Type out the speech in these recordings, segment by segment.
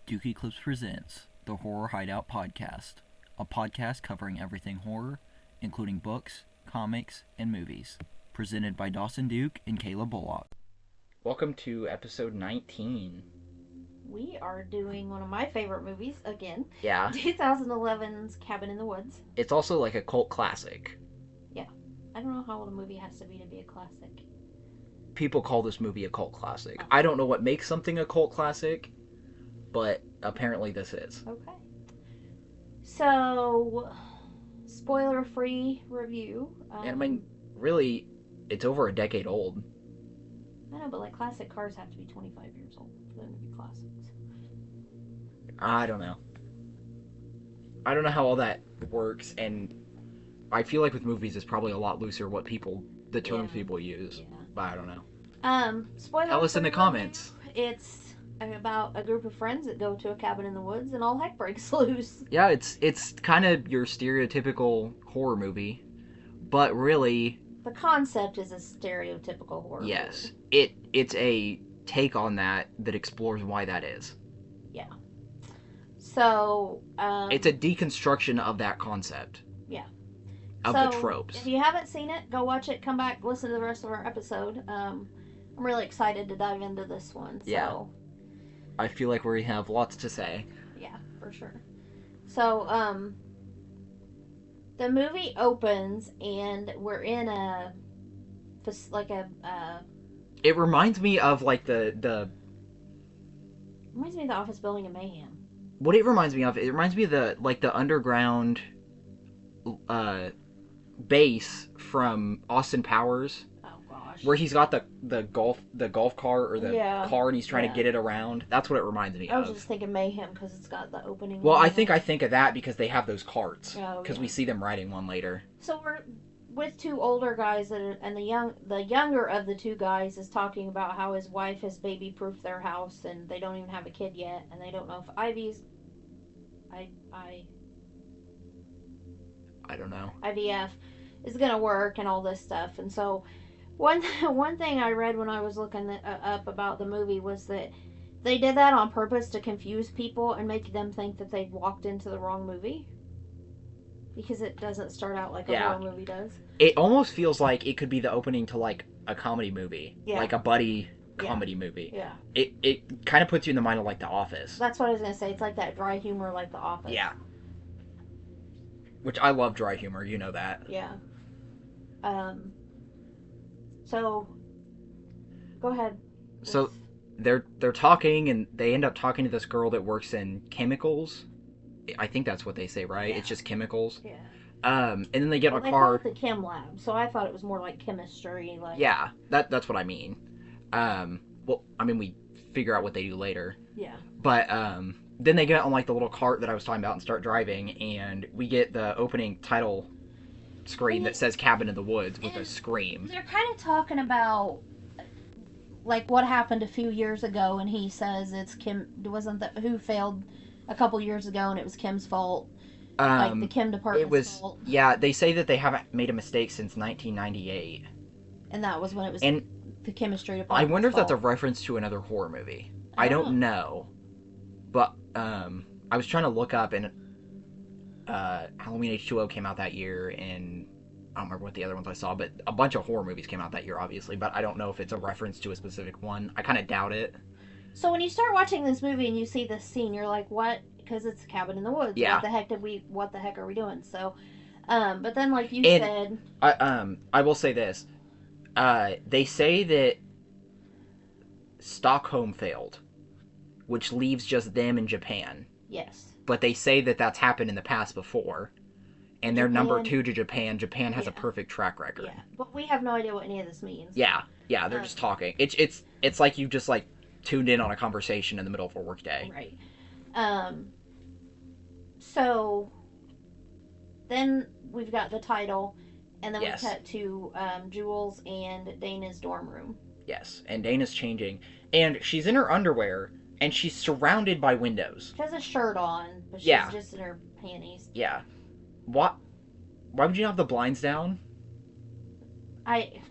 Duke Eclipse presents the Horror Hideout Podcast, a podcast covering everything horror, including books, comics, and movies. Presented by Dawson Duke and Kayla Bullock. Welcome to episode 19. We are doing one of my favorite movies again. Yeah. 2011's Cabin in the Woods. It's also like a cult classic. Yeah. I don't know how old a movie has to be a classic. People call this movie a cult classic. I don't know what makes something a cult classic, but apparently this is. Okay. So, spoiler-free review. And I mean, really, it's over a decade old. I know, but like classic cars have to be 25 years old for them to be classics. I don't know. I don't know how all that works, and I feel like with movies it's probably a lot looser the terms people use. Yeah. But I don't know. Spoiler. Tell us in the comments. It's about a group of friends that go to a cabin in the woods and all heck breaks loose. Yeah, it's kind of your stereotypical horror movie, but really the concept is a stereotypical horror movie. Yes. It's a take on that explores why that is. Yeah. So, it's a deconstruction of that concept. Yeah. Of the tropes. If you haven't seen it, go watch it, come back, listen to the rest of our episode. I'm really excited to dive into this one. So. Yeah. I feel like we have lots to say. Yeah, for sure. So, the movie opens and we're in It reminds me of like the reminds me of the Office Building in Mayhem. What it reminds me of the underground base from Austin Powers. Oh gosh. Where he's got the golf car or the car and he's trying to get it around. That's what it reminds me of. I was just thinking Mayhem because it's got the opening. Well, I think of that because they have those carts. Oh, because we see them riding one later. So we're with two older guys and the younger of the two guys is talking about how his wife has baby-proofed their house and they don't even have a kid yet and they don't know if I don't know. IVF is gonna work and all this stuff. And so one thing I read when I was looking up about the movie was that they did that on purpose to confuse people and make them think that they'd walked into the wrong movie. Because it doesn't start out like a horror movie does. It almost feels like it could be the opening to like a comedy movie. Yeah. Like a buddy comedy movie. Yeah. It kind of puts you in the mind of like The Office. That's what I was going to say. It's like that dry humor like The Office. Yeah. Which I love dry humor, you know that. Yeah. So go ahead. So they're talking and they end up talking to this girl that works in chemicals. I think that's what they say, right? Yeah. It's just chemicals. Yeah. And then they get in a car. They call it the chem lab, so I thought it was more like chemistry. Like. Yeah, that's what I mean. Well, I mean, we figure out what they do later. Yeah. But then they get on like the little cart that I was talking about and start driving, and we get the opening title screen that says "Cabin in the Woods" with a scream. They're kind of talking about like what happened a few years ago, and he says it's Kim. Wasn't that who failed a couple years ago, and it was Kim's fault. Like the Kim department's fault. Yeah, they say that they haven't made a mistake since 1998. And that was when it was the chemistry I department. wonder if that's a reference to another horror movie. I don't know. But I was trying to look up, and Halloween H2O came out that year, and I don't remember what the other ones I saw, but a bunch of horror movies came out that year, obviously, but I don't know if it's a reference to a specific one. I kind of doubt it. So when you start watching this movie and you see this scene, you're like, what? Because it's Cabin in the Woods. Yeah. What the heck are we doing? So, but then like you said. I will say this. They say that Stockholm failed, which leaves just them in Japan. Yes. But they say that that's happened in the past before, and they're number 2 to Japan. Japan has a perfect track record. Yeah, but we have no idea what any of this means. Yeah, they're just talking. It's like you just like tuned in on a conversation in the middle of a work day. Right. So then we've got the title, and then we cut to Jules and Dana's dorm room. Yes, and Dana's changing, and she's in her underwear, and she's surrounded by windows. She has a shirt on, but she's just in her panties. Yeah. Why would you not have the blinds down? I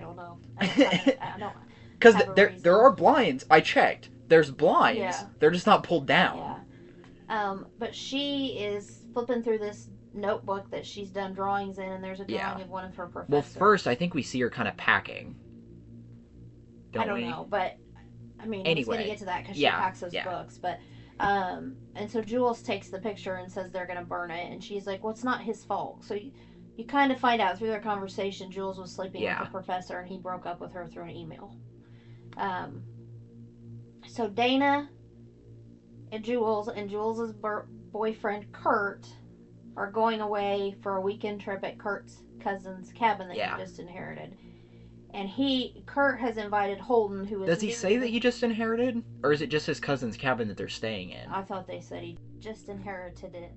don't know. I don't. Because there are blinds. I checked. There's blinds. Yeah. They're just not pulled down. Yeah. But she is flipping through this notebook that she's done drawings in, and there's a drawing of one of her professors. Well, first, I think we see her kind of packing. I don't know, but I mean, anyway, he's going to get to that because she packs those books. But and so Jules takes the picture and says they're going to burn it, and she's like, "Well, it's not his fault." So you kind of find out through their conversation, Jules was sleeping with the professor, and he broke up with her through an email. So Dana and Jules' boyfriend Kurt are going away for a weekend trip at Kurt's cousin's cabin that he just inherited. And Kurt has invited Holden, who is... Does he say that he just inherited? Or is it just his cousin's cabin that they're staying in? I thought they said he just inherited it.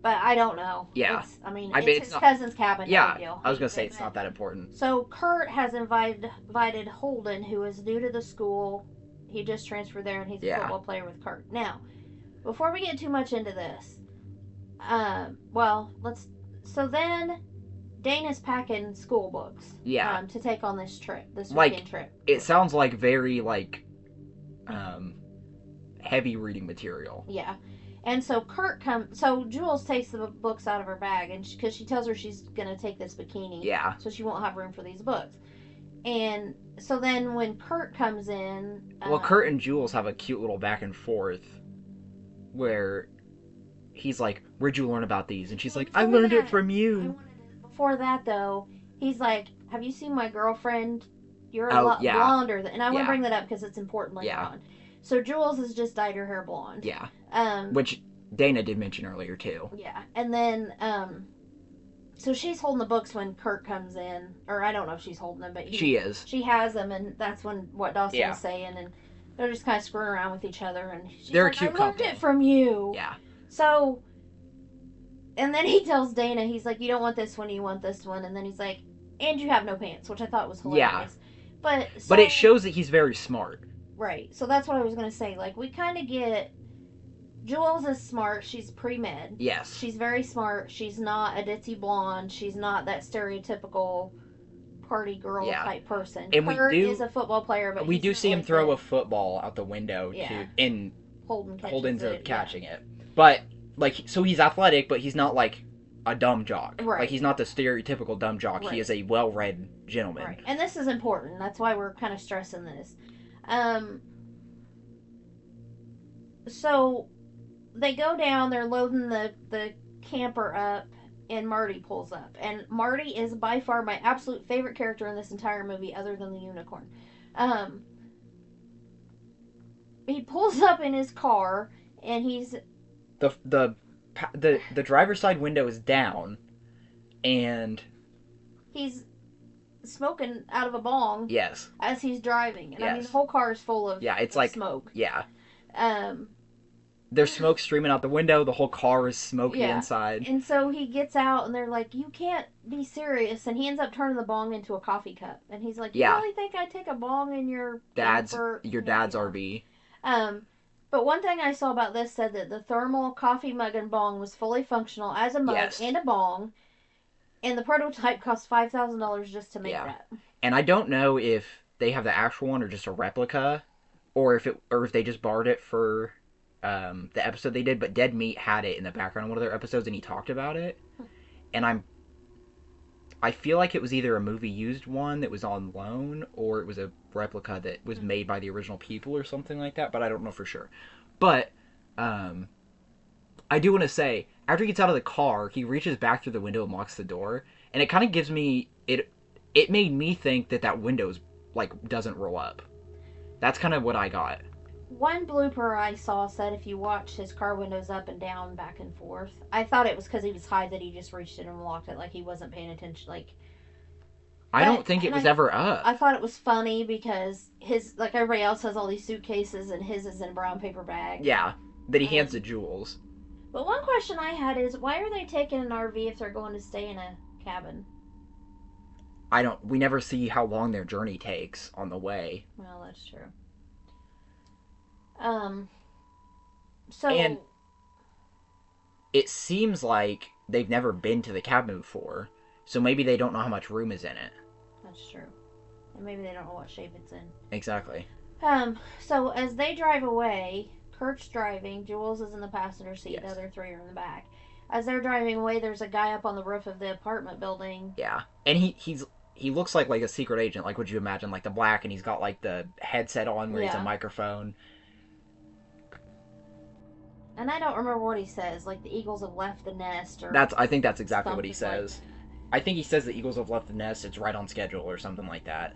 But I don't know. Yeah. It's his cousin's cabin. Yeah, deal. I was going to say it's not that important. So Kurt has invited Holden, who is new to the school. He just transferred there, and he's a football player with Kurt. Now, before we get too much into this, so then Dana's packing school books. Yeah. To take on this trip, this weekend trip. It sounds like very, heavy reading material. Yeah. And so so Jules takes the books out of her bag, and because she tells her she's going to take this bikini. Yeah. So she won't have room for these books. And so then when Kurt comes in... Well, Kurt and Jules have a cute little back and forth where he's like, "Where'd you learn about these?" And she's like, "I learned it from you." Before that, though, he's like, "Have you seen my girlfriend? You're a lot blonder." And I want to bring that up because it's important later on. So Jules has just dyed her hair blonde. Yeah. Which Dana did mention earlier, too. Yeah. And then, so she's holding the books when Kurt comes in. Or I don't know if she's holding them, but she is. She has them, and that's what Dawson was saying. And they're just kind of screwing around with each other. And they're like, a cute couple. I learned it from you. Yeah. So, and then he tells Dana, he's like, "You don't want this one, you want this one." And then he's like, "And you have no pants," which I thought was hilarious. Yeah. But it shows that he's very smart. Right. So that's what I was going to say. Like, we kind of get... Jules is smart. She's pre-med. Yes. She's very smart. She's not a ditzy blonde. She's not that stereotypical party girl type person. And Kurt is a football player, but we do see him throw a football out the window and Holden ends up catching it. But, so he's athletic, but he's not, a dumb jock. Right. Like, he's not the stereotypical dumb jock. Right. He is a well-read gentleman. Right. And this is important. That's why we're kind of stressing this. So they go down, they're loading the camper up, and Marty pulls up. And Marty is by far my absolute favorite character in this entire movie, other than the unicorn. He pulls up in his car, and he's... The driver's side window is down, and... he's smoking out of a bong. Yes. As he's driving. And I mean, the whole car is full of smoke. Yeah. There's smoke streaming out the window. The whole car is smoky inside. And so he gets out, and they're like, "You can't be serious." And he ends up turning the bong into a coffee cup. And he's like, "You really think I'd take a bong in your dad's RV?" But one thing I saw about this said that the thermal coffee mug and bong was fully functional as a mug and a bong. And the prototype cost $5,000 just to make that. And I don't know if they have the actual one or just a replica, or if they just borrowed it for the episode they did. But Dead Meat had it in the background of one of their episodes, and he talked about it. And I feel like it was either a movie used one that was on loan, or it was a replica that was made by the original people or something like that. But I don't know for sure. But I do want to say, after he gets out of the car, he reaches back through the window and locks the door. And it kind of gives me... It made me think that window's, doesn't roll up. That's kind of what I got. One blooper I saw said if you watch his car windows up and down, back and forth. I thought it was because he was high that he just reached in and locked it, like he wasn't paying attention, I don't think it was ever up. I thought it was funny because his, everybody else has all these suitcases and his is in a brown paper bag. Yeah, that he hands to Jules. But one question I had is, why are they taking an RV if they're going to stay in a cabin? We never see how long their journey takes on the way. Well, that's true. And it seems like they've never been to the cabin before, so maybe they don't know how much room is in it. That's true. And maybe they don't know what shape it's in. Exactly. So as they drive away, Kurt's driving, Jules is in the passenger seat, Yes. the other three are in the back. As they're driving away, there's a guy up on the roof of the apartment building. Yeah, and he looks like a secret agent. Like, would you imagine, like the black, and he's got like the headset on where he's a Yeah. microphone. And I don't remember what he says, like the eagles have left the nest, or I think that's exactly what he something like- says. I think he says the Eagles have left the nest. It's right on schedule or something like that.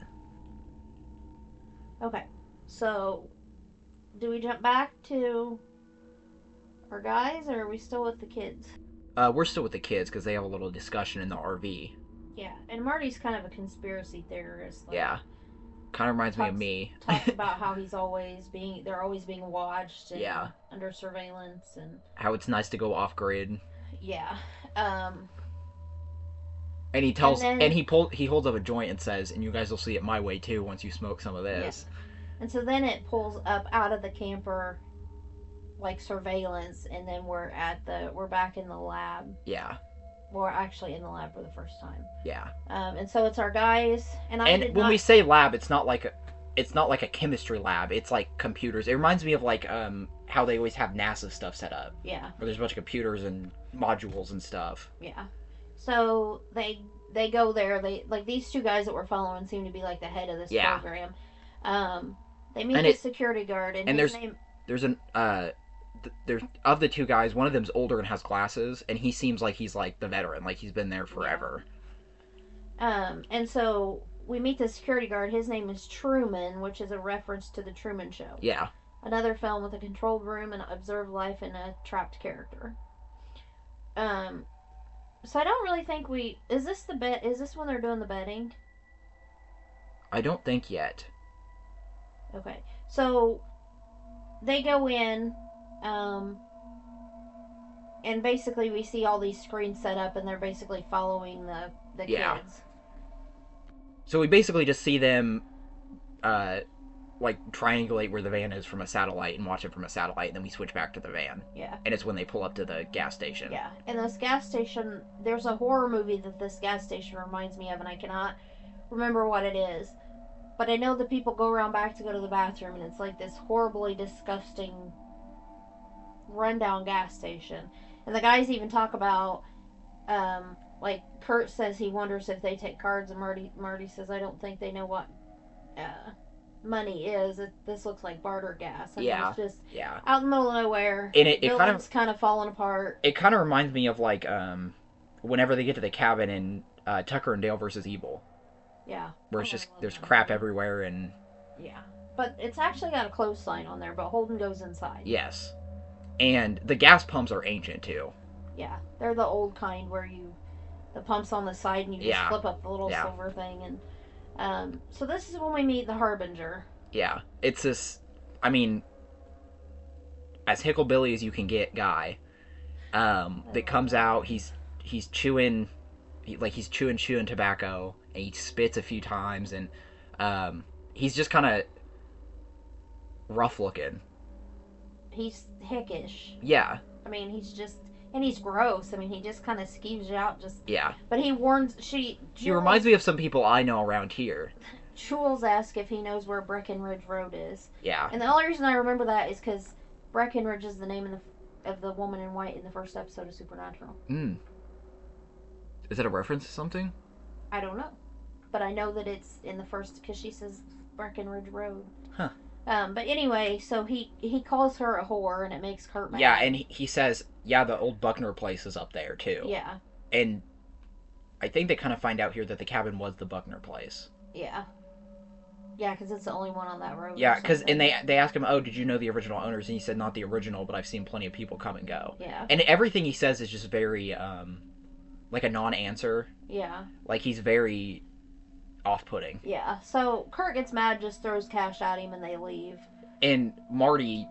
Okay, so do we jump back to our guys, or are we still with the kids? We're still with the kids because they have a little discussion in the RV. Yeah, and Marty's kind of a conspiracy theorist. Like, Yeah, kind of reminds me of me. Talks about how they're always being watched and Yeah. under surveillance, and How it's nice to go off grid. yeah. And he tells, And then- he holds up a joint and says, "And you guys will see it my way too once you smoke some of this." And so then it pulls up out of the camper, like surveillance, and then we're back in the lab. Yeah, We're actually in the lab for the first time. yeah. And so it's our guys, and When we say lab, it's not like a chemistry lab. It's like computers. It reminds me of like how they always have NASA stuff set up, yeah, where there's a bunch of computers and modules and stuff. yeah. So they go there. They like these two guys that we're following seem to be like the head of this Yeah. program. They meet And the it- security guard, and and his there's- name. There's of the two guys, one of them's older and has glasses, and he seems like he's like the veteran, like he's been there forever. And so we meet the security guard. His name is Truman, which is a reference to the Truman Show. Yeah. Another film with a controlled room and observed life in a trapped character. So I don't really think is this when they're doing the betting? I don't think yet. Okay. So they go in, and basically we see all these screens set up, and they're basically following the Yeah. kids. So we basically just see them, like triangulate where the van is from a satellite and watch it from a satellite, and then we switch back to the van, Yeah. and it's when they pull up to the gas station. Yeah. And this gas station, there's a horror movie that this gas station reminds me of, and I cannot remember what it is. But I know that people go around back to go to the bathroom, and it's like this horribly disgusting rundown gas station. And the guys even talk about, like Kurt says he wonders if they take cards, and Marty says I don't think they know what money is. This looks like barter gas. I mean, Yeah. it's just Yeah. out in the middle of nowhere. And it kind of falling apart. It kind of reminds me of like whenever they get to the cabin in Tucker and Dale versus Evil, Yeah. where it's Oh, I just love there's that crap movie. everywhere, and Yeah. But it's actually got a close sign on there, but Holden goes inside. yes, and the gas pumps are ancient too. Yeah. They're the old kind where the pump's on the side and you just Yeah. flip up the little Yeah. silver thing. And so this is when we meet the Harbinger. Yeah, it's this. I mean, as hillbilly as you can get, guy. That comes out. He's chewing, he's chewing tobacco, and he spits a few times, and he's just kind of rough looking. He's hickish. Yeah, I mean, he's gross. I mean, he just kind of skeeves you out. yeah. But he warns. He reminds me of some people I know around here. Jules asks if he knows where Breckenridge Road is. Yeah, And the only reason I remember that is because Breckenridge is the name of the woman in white in the first episode of Supernatural. Is that a reference to something? I don't know. But I know that it's in the first, because she says Breckenridge Road. Huh. But anyway, so he calls her a whore, and it makes Kurt mad. Yeah, and he says, yeah, the old Buckner place is up there too. Yeah, And I think they kind of find out here that the cabin was the Buckner place. yeah. Yeah, because it's the only one on that road. or Yeah, because something. and they ask him, oh, did you know the original owners? And he said, not the original, but I've seen plenty of people come and go. Yeah, And everything he says is just very, like a non-answer. yeah, Like he's very off-putting. yeah. So Kurt gets mad, just throws cash at him, and they leave. And Marty,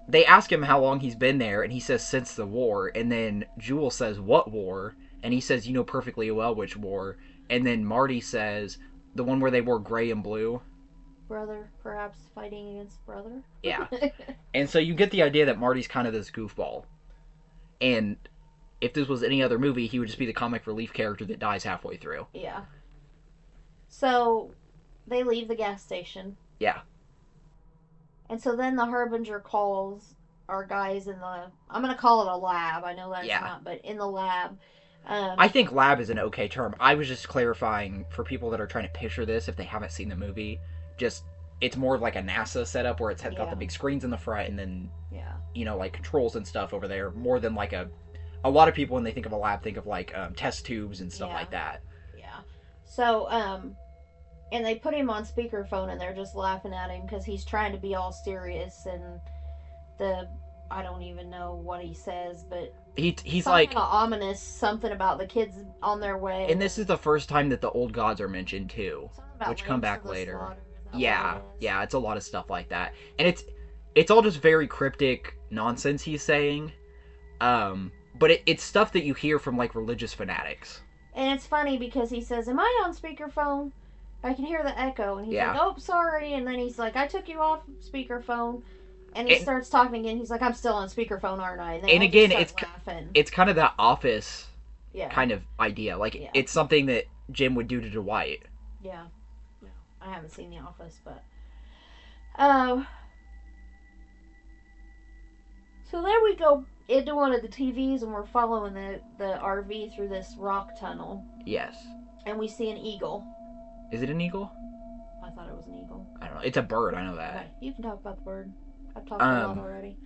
they ask him how long he's been there, and he says since the war. And then Jewel says, what war? And he says, you know perfectly well which war. And then Marty says, the one where they wore gray and blue. Brother, perhaps fighting against brother. Yeah. And so you get the idea that Marty's kind of this goofball. And if this was any other movie, he would just be the comic relief character that dies halfway through. Yeah. So they leave the gas station, Yeah. And so then the Harbinger calls our guys in the, I'm going to call it a lab. I know that's Yeah. not, but in the lab. I think lab is an okay term. I was just clarifying for people that are trying to picture this if they haven't seen the movie. Just, it's more of like a NASA setup where it's got the big screens in the front and then, like controls and stuff over there. More than like a lot of people when they think of a lab think of like test tubes and stuff like that. Yeah. So, and they put him on speakerphone and they're just laughing at him because he's trying to be all serious and I don't even know what he says, but he's like kind of ominous, something about the kids on their way. And this is the first time that the old gods are mentioned too, which come back later. Yeah, it's a lot of stuff like that, and it's all just very cryptic nonsense he's saying, but it's stuff that you hear from like religious fanatics. And it's funny because he says, "Am I on speakerphone? I can hear the echo," and he's like, "Oh, sorry," and then he's like, "I took you off speakerphone." And he starts talking again. He's like, "I'm still on speakerphone, aren't I?" And again, it's kind of that Office kind of idea. Like, it's something that Jim would do to Dwight. Yeah. No, I haven't seen The Office, but... So there we go into one of the TVs, and we're following the RV through this rock tunnel. Yes. And we see an eagle. Is it an eagle? I thought it was an eagle. I don't know. It's a bird, I know that. Okay, you can talk about the bird. I've talked a lot already.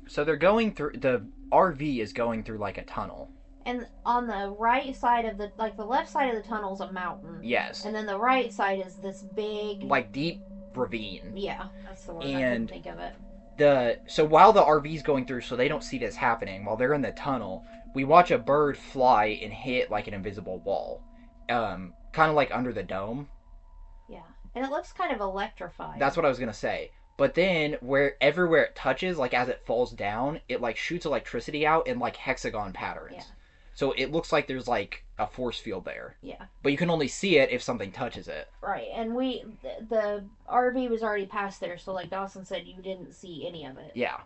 So they're going through, the RV is going through like a tunnel. And on the right side of the left side of the tunnel is a mountain. Yes. And then the right side is this big... like deep ravine. Yeah, that's the word. I couldn't think of it. So while the RV's going through, so they don't see this happening, while they're in the tunnel, we watch a bird fly and hit like an invisible wall. Kind of like under the dome. Yeah. And it looks kind of electrified. That's what I was going to say. But then, everywhere it touches, like as it falls down, it like shoots electricity out in like hexagon patterns. Yeah. So it looks like there's like a force field there. Yeah. But you can only see it if something touches it. Right. And the RV was already past there, so like Dawson said, you didn't see any of it. Yeah.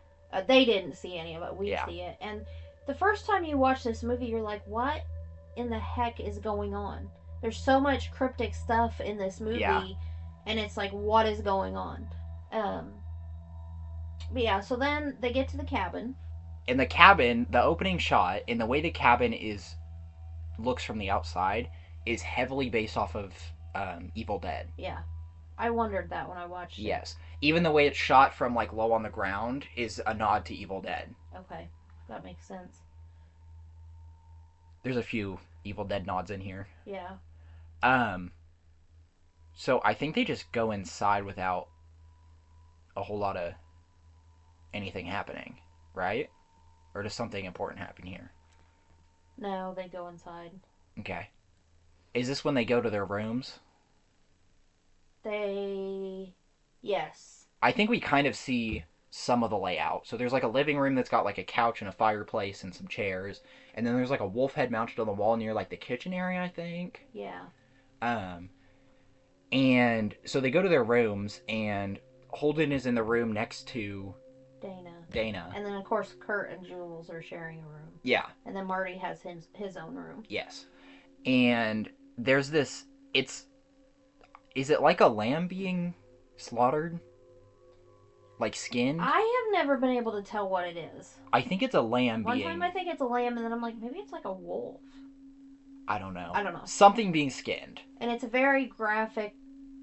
They didn't see any of it. We see it. And the first time you watch this movie, you're like, what in the heck is going on? There's so much cryptic stuff in this movie. Yeah. And it's like, what is going on? But yeah, so then they get to the cabin. In the cabin, the opening shot, and the way the cabin looks from the outside, is heavily based off of Evil Dead. Yeah. I wondered that when I watched it. Yes. Even the way it's shot from like low on the ground is a nod to Evil Dead. Okay. That makes sense. There's a few Evil Dead nods in here. Yeah. So I think they just go inside without a whole lot of anything happening, right? Or does something important happen here? No, they go inside. Okay. Is this when they go to their rooms? Yes. I think we kind of see some of the layout. So there's like a living room that's got like a couch and a fireplace and some chairs. And then there's like a wolf head mounted on the wall near like the kitchen area, I think. Yeah. And so they go to their rooms, and Holden is in the room next to Dana. And then, of course, Kurt and Jules are sharing a room. Yeah. And then Marty has his own room. Yes. And there's this... Is it like a lamb being slaughtered? Like skinned? I have never been able to tell what it is. I think it's a lamb One time I think it's a lamb, and then I'm like, maybe it's like a wolf. I don't know. Something being skinned. And it's a very graphic...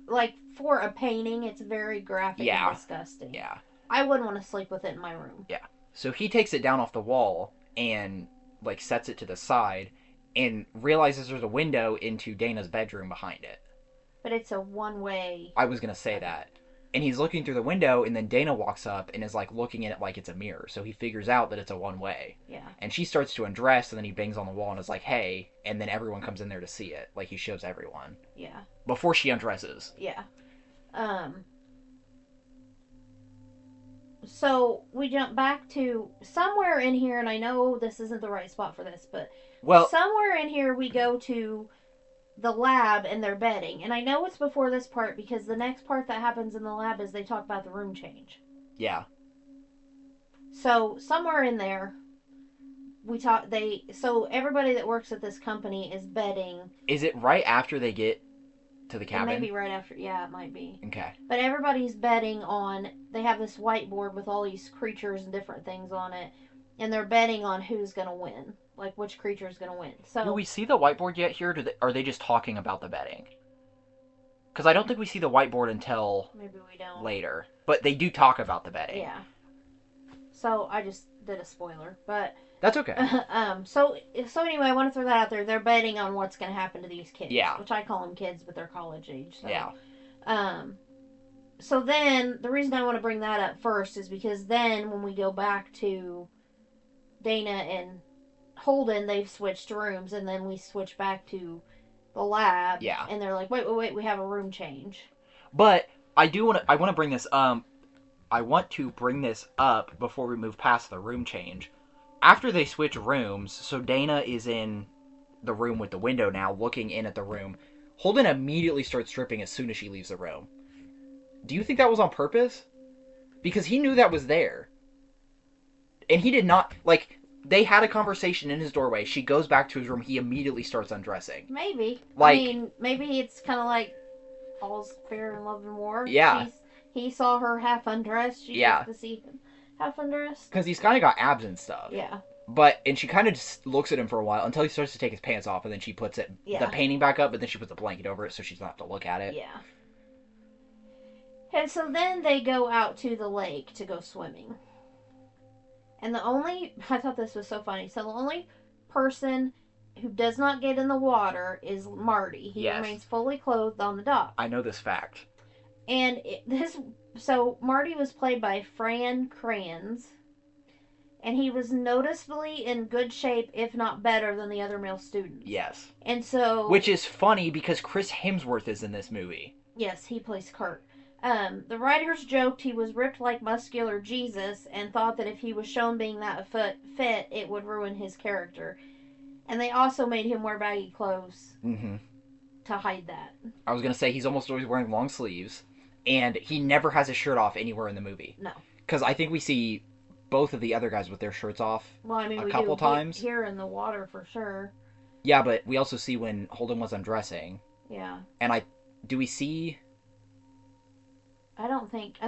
Like, for a painting, it's very graphic and disgusting. Yeah. I wouldn't want to sleep with it in my room. Yeah. So he takes it down off the wall and, like, sets it to the side and realizes there's a window into Dana's bedroom behind it. But it's a one-way... I was going to say that. And he's looking through the window, and then Dana walks up and is, like, looking at it like it's a mirror. So he figures out that it's a one-way. Yeah. And she starts to undress, and then he bangs on the wall and is like, hey. And then everyone comes in there to see it. Like, he shows everyone. Yeah. Before she undresses. Yeah. So we jump back to somewhere in here, and I know this isn't the right spot for this, but somewhere in here we go to the lab and their bedding. And I know it's before this part because the next part that happens in the lab is they talk about the room change. Yeah. So somewhere in there, so everybody that works at this company is bedding. Is it right after they get to the It cabin? may be right after. Yeah, it might be. Okay. But everybody's betting on. They have this whiteboard with all these creatures and different things on it, and they're betting on who's gonna win, like which creature is gonna win. So Do we see the whiteboard yet here? Are they just talking about the betting? Because I don't think we see the whiteboard until maybe we don't. later. But they do talk about the betting. Yeah. So I just did a spoiler, but That's okay. So anyway, I want to throw that out there. They're betting on what's going to happen to these kids. Yeah. Which I call them kids, but they're college age. So. Yeah. So then the reason I want to bring that up first is because then when we go back to Dana and Holden, they've switched rooms, and then we switch back to the lab. Yeah. And they're like, wait, we have a room change. But I want to bring this I want to bring this up before we move past the room change. After they switch rooms, so Dana is in the room with the window now, looking in at the room. Holden immediately starts stripping as soon as she leaves the room. Do you think that was on purpose? Because he knew that was there. And he did not, like, they had a conversation in his doorway. She goes back to his room. He immediately starts undressing. Maybe. Like, I mean, maybe it's kind of like all's fair in love and war. Yeah. He saw her half undressed. She gets to see him half undressed. Because he's kind of got abs and stuff. Yeah. And she kind of just looks at him for a while until he starts to take his pants off, and then she puts the painting back up, but then she puts a blanket over it so she doesn't have to look at it. Yeah. And so then they go out to the lake to go swimming. And I thought this was so funny. So the only person who does not get in the water is Marty. He remains fully clothed on the dock. I know this fact. And so Marty was played by Fran Kranz, and he was noticeably in good shape, if not better, than the other male students. Yes. And so... Which is funny, because Chris Hemsworth is in this movie. Yes, he plays Kurt. The writers joked he was ripped like muscular Jesus, and thought that if he was shown being that fit, it would ruin his character. And they also made him wear baggy clothes to hide that. I was going to say, he's almost always wearing long sleeves. And he never has his shirt off anywhere in the movie. No. Because I think we see both of the other guys with their shirts off a couple times. Here in the water for sure. Yeah, but we also see when Holden was undressing. Yeah. And do we see... I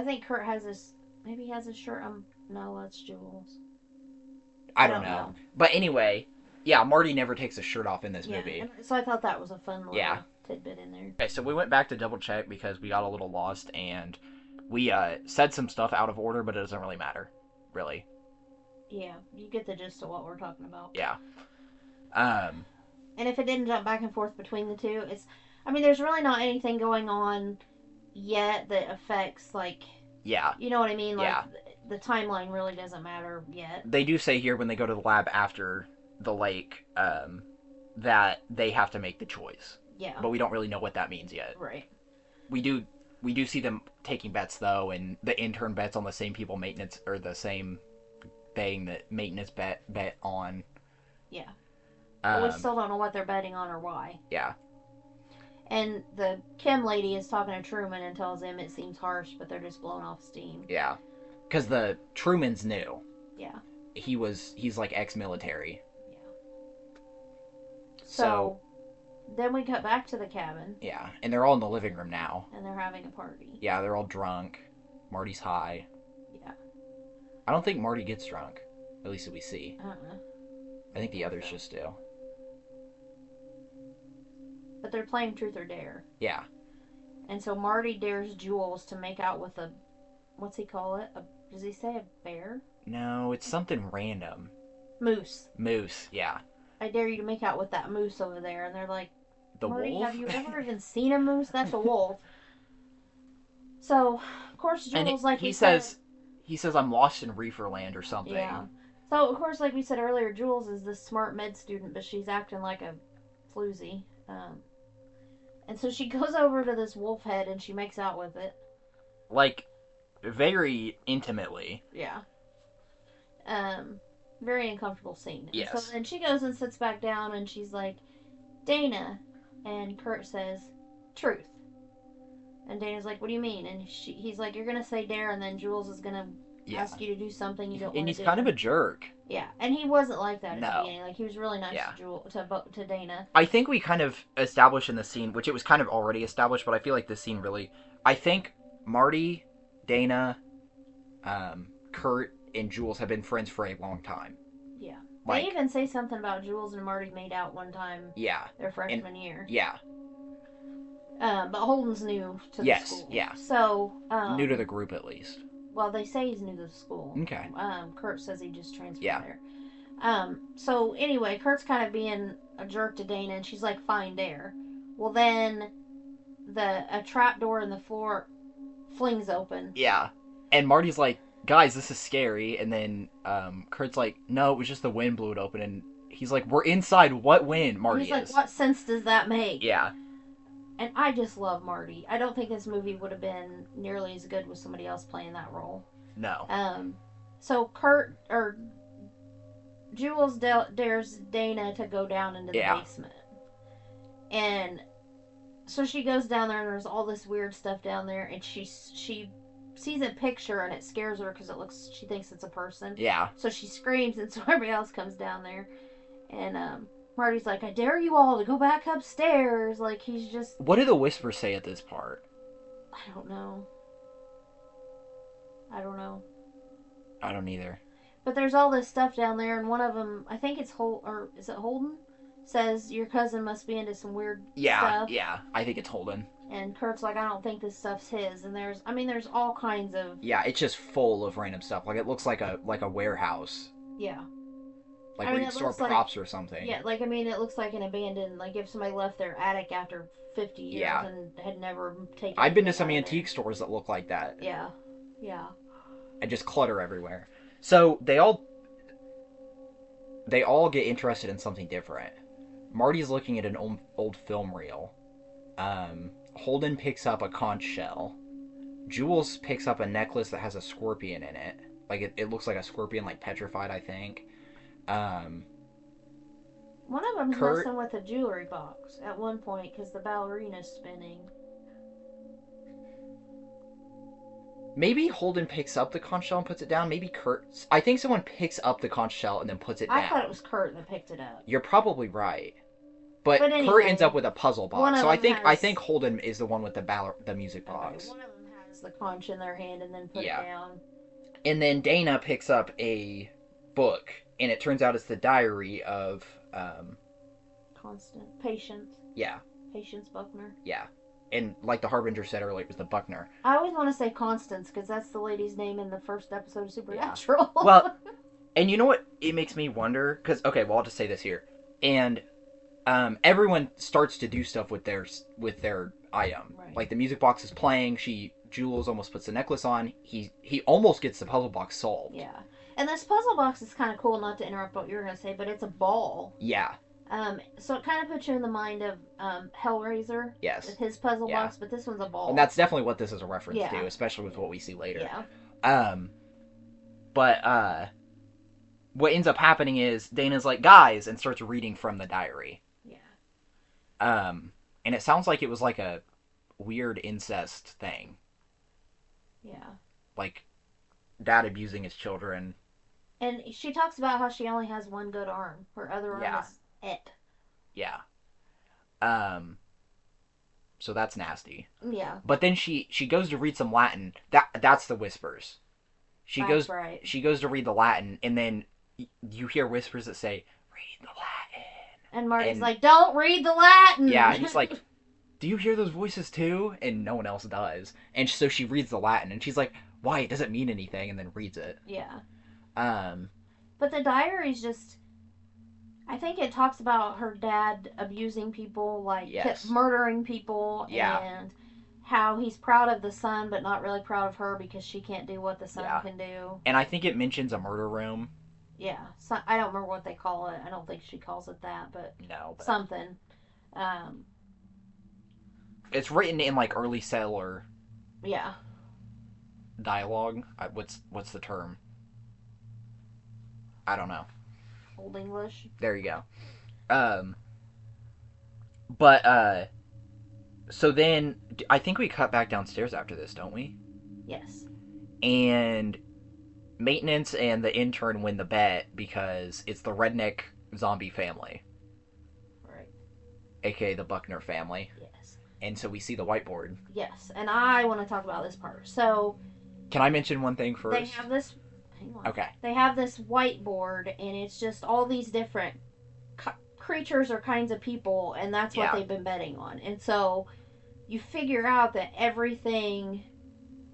think Kurt has his... Maybe he has his shirt on... No, that's Jules. I don't know. But anyway, yeah, Marty never takes his shirt off in this movie. So I thought that was a fun little tidbit in there. Okay, so we went back to double check because we got a little lost, and we said some stuff out of order, but it doesn't really matter, really. Yeah, you get the gist of what we're talking about. Yeah. And if it didn't jump back and forth between the two, there's really not anything going on yet that affects, like... Yeah. You know what I mean? Like, the timeline really doesn't matter yet. They do say here when they go to the lab after the lake, that they have to make the choice. Yeah. But we don't really know what that means yet. Right. We do see them taking bets, though, and the intern bets on the same people maintenance, or the same thing that maintenance bet on. Yeah. But we still don't know what they're betting on or why. Yeah. And the chem lady is talking to Truman and tells him it seems harsh, but they're just blowing off steam. Yeah. Because the Truman's new. Yeah. He's like ex-military. Yeah. So then we cut back to the cabin. Yeah, and they're all in the living room now. And they're having a party. Yeah, they're all drunk. Marty's high. Yeah. I don't think Marty gets drunk. At least that we see. Uh-uh. I think the others just do. But they're playing Truth or Dare. Yeah. And so Marty dares Jules to make out with a... What's he call it? Does he say a bear? No, it's something random. Moose. Moose, yeah. I dare you to make out with that moose over there. And they're like, The Marty, wolf? have you ever even seen a moose? That's a wolf. So, of course, Jules, he says, I'm lost in Reeferland or something. Yeah. So, of course, like we said earlier, Jules is this smart med student, but she's acting like a floozy. And so she goes over to this wolf head and she makes out with it. Like, very intimately. Yeah. Very uncomfortable scene. And yes. So then she goes and sits back down and she's like, Dana. And Kurt says, truth. And Dana's like, what do you mean? And he's like, you're going to say dare, and then Jules is going to ask you to do something you don't want to do. And he's kind of a jerk. Yeah, and he wasn't like that at the No. beginning. Like, he was really nice Yeah. to Dana. I think we kind of established in the scene, which it was kind of already established, but I feel like this scene really... I think Marty, Dana, Kurt, and Jules have been friends for a long time. Yeah. Like, They even say something about Jules and Marty made out one time. Yeah. Their freshman year. Yeah. But Holden's new to the school. Yeah. So, New to the group, at least. Well, they say he's new to the school. Okay. Kurt says he just transferred Yeah. there. So anyway, Kurt's kind of being a jerk to Dana, and she's like, "Fine, dare." Well, then a trap door in the floor flings open. Yeah. And Marty's like, "Guys, this is scary." And then Kurt's like, "No, it was just the wind blew it open." And he's like, "We're inside. What wind?" Marty He's like, is. "What sense does that make?" Yeah. And I just love Marty. I don't think this movie would have been nearly as good with somebody else playing that role. No. So Jules dares Dana to go down into the basement. And so she goes down there, and there's all this weird stuff down there, and she sees a picture, and it scares her because she thinks it's a person. Yeah. So she screams, and so everybody else comes down there. And Marty's like, "I dare you all to go back upstairs." Like, he's just... What do the whispers say at this part? I don't know. I don't either. But there's all this stuff down there, and one of them, I think it's is it Holden? Says, "Your cousin must be into some weird stuff." Yeah, I think it's Holden. And Kurt's like, "I don't think this stuff's his." And there's all kinds of... Yeah, it's just full of random stuff. Like, it looks like a warehouse. Yeah. Like, where you store props or something. Yeah, like, it looks like an abandoned, like, if somebody left their attic after 50 years and had never taken... I've been to some antique stores that look like that. Yeah. And just clutter everywhere. So, they all get interested in something different. Marty's looking at an old film reel. Holden picks up a conch shell. Jules picks up a necklace that has a scorpion in it. Like, it looks like a scorpion, like petrified, I think. One of them's messing with a jewelry box at one point because the ballerina's spinning. Maybe Holden picks up the conch shell and puts it down. Maybe Kurt... I think someone picks up the conch shell and then puts it down. I thought it was Kurt that picked it up. You're probably right. But anyway, Kurt ends up with a puzzle box. So I think Holden is the one with the music box. One of them has the conch in their hand and then put it down. And then Dana picks up a book, and it turns out it's the diary of... Patience. Yeah. Patience Buckner. Yeah. And like the Harbinger said earlier, it was the Buckner. I always want to say Constance, because that's the lady's name in the first episode of Supernatural. Yeah. Well, and you know what? It makes me wonder, because, okay, well, I'll just say this here. And everyone starts to do stuff with their item. Right. Like, the music box is playing, Jules almost puts the necklace on, he almost gets the puzzle box solved. Yeah. And this puzzle box is kind of cool, not to interrupt what you were going to say, but it's a ball. Yeah. So it kind of puts you in the mind of Hellraiser. Yes. With his puzzle box, but this one's a ball. And that's definitely what this is a reference to, especially with what we see later. Yeah. But what ends up happening is Dana's like, "Guys," and starts reading from the diary. Yeah. And it sounds like it was like a weird incest thing. Yeah. Like, dad abusing his children. And she talks about how she only has one good arm. Her other arm is it. Yeah. So that's nasty. Yeah. But then she goes to read some Latin. That's the whispers. She goes to read the Latin, and then you hear whispers that say, "Read the Latin." And Marty's like, "Don't read the Latin!" Yeah, he's like, "Do you hear those voices too?" And no one else does. And so she reads the Latin, and she's like, "Why? It doesn't mean anything," and then reads it. Yeah. But the diary's just... I think it talks about her dad abusing people, like murdering people, and how he's proud of the son, but not really proud of her because she can't do what the son can do. And I think it mentions a murder room. Yeah. So, I don't remember what they call it. I don't think she calls it that, but... something. It's written in, like, early settler... Yeah. Dialogue? What's the term? I don't know. Old English. There you go. But so then I think we cut back downstairs after this, don't we? Yes. And Maintenance and the intern win the bet because it's the redneck zombie family, Right. aka the Buckner family. Yes. And so we see the whiteboard. Yes, and I want to talk about this part. So Can I mention one thing first? they have this. Hang on. Okay. They have this whiteboard, and it's just all these different creatures or kinds of people, and that's what they've been betting on. And so you figure out that everything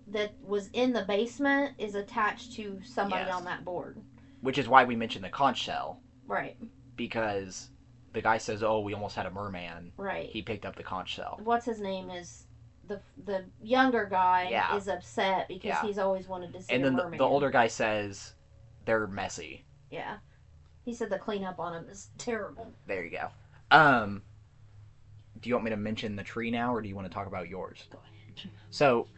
that was in the basement is attached to somebody on that board. Which is why we mentioned the conch shell. Right. Because the guy says, "Oh, we almost had a merman." Right. He picked up the conch shell. What's his name is the younger guy is upset because he's always wanted to see a merman. And then the older guy says they're messy. Yeah. He said the cleanup on them is terrible. There you go. Do you want me to mention the tree now, or do you want to talk about yours? Go ahead. So,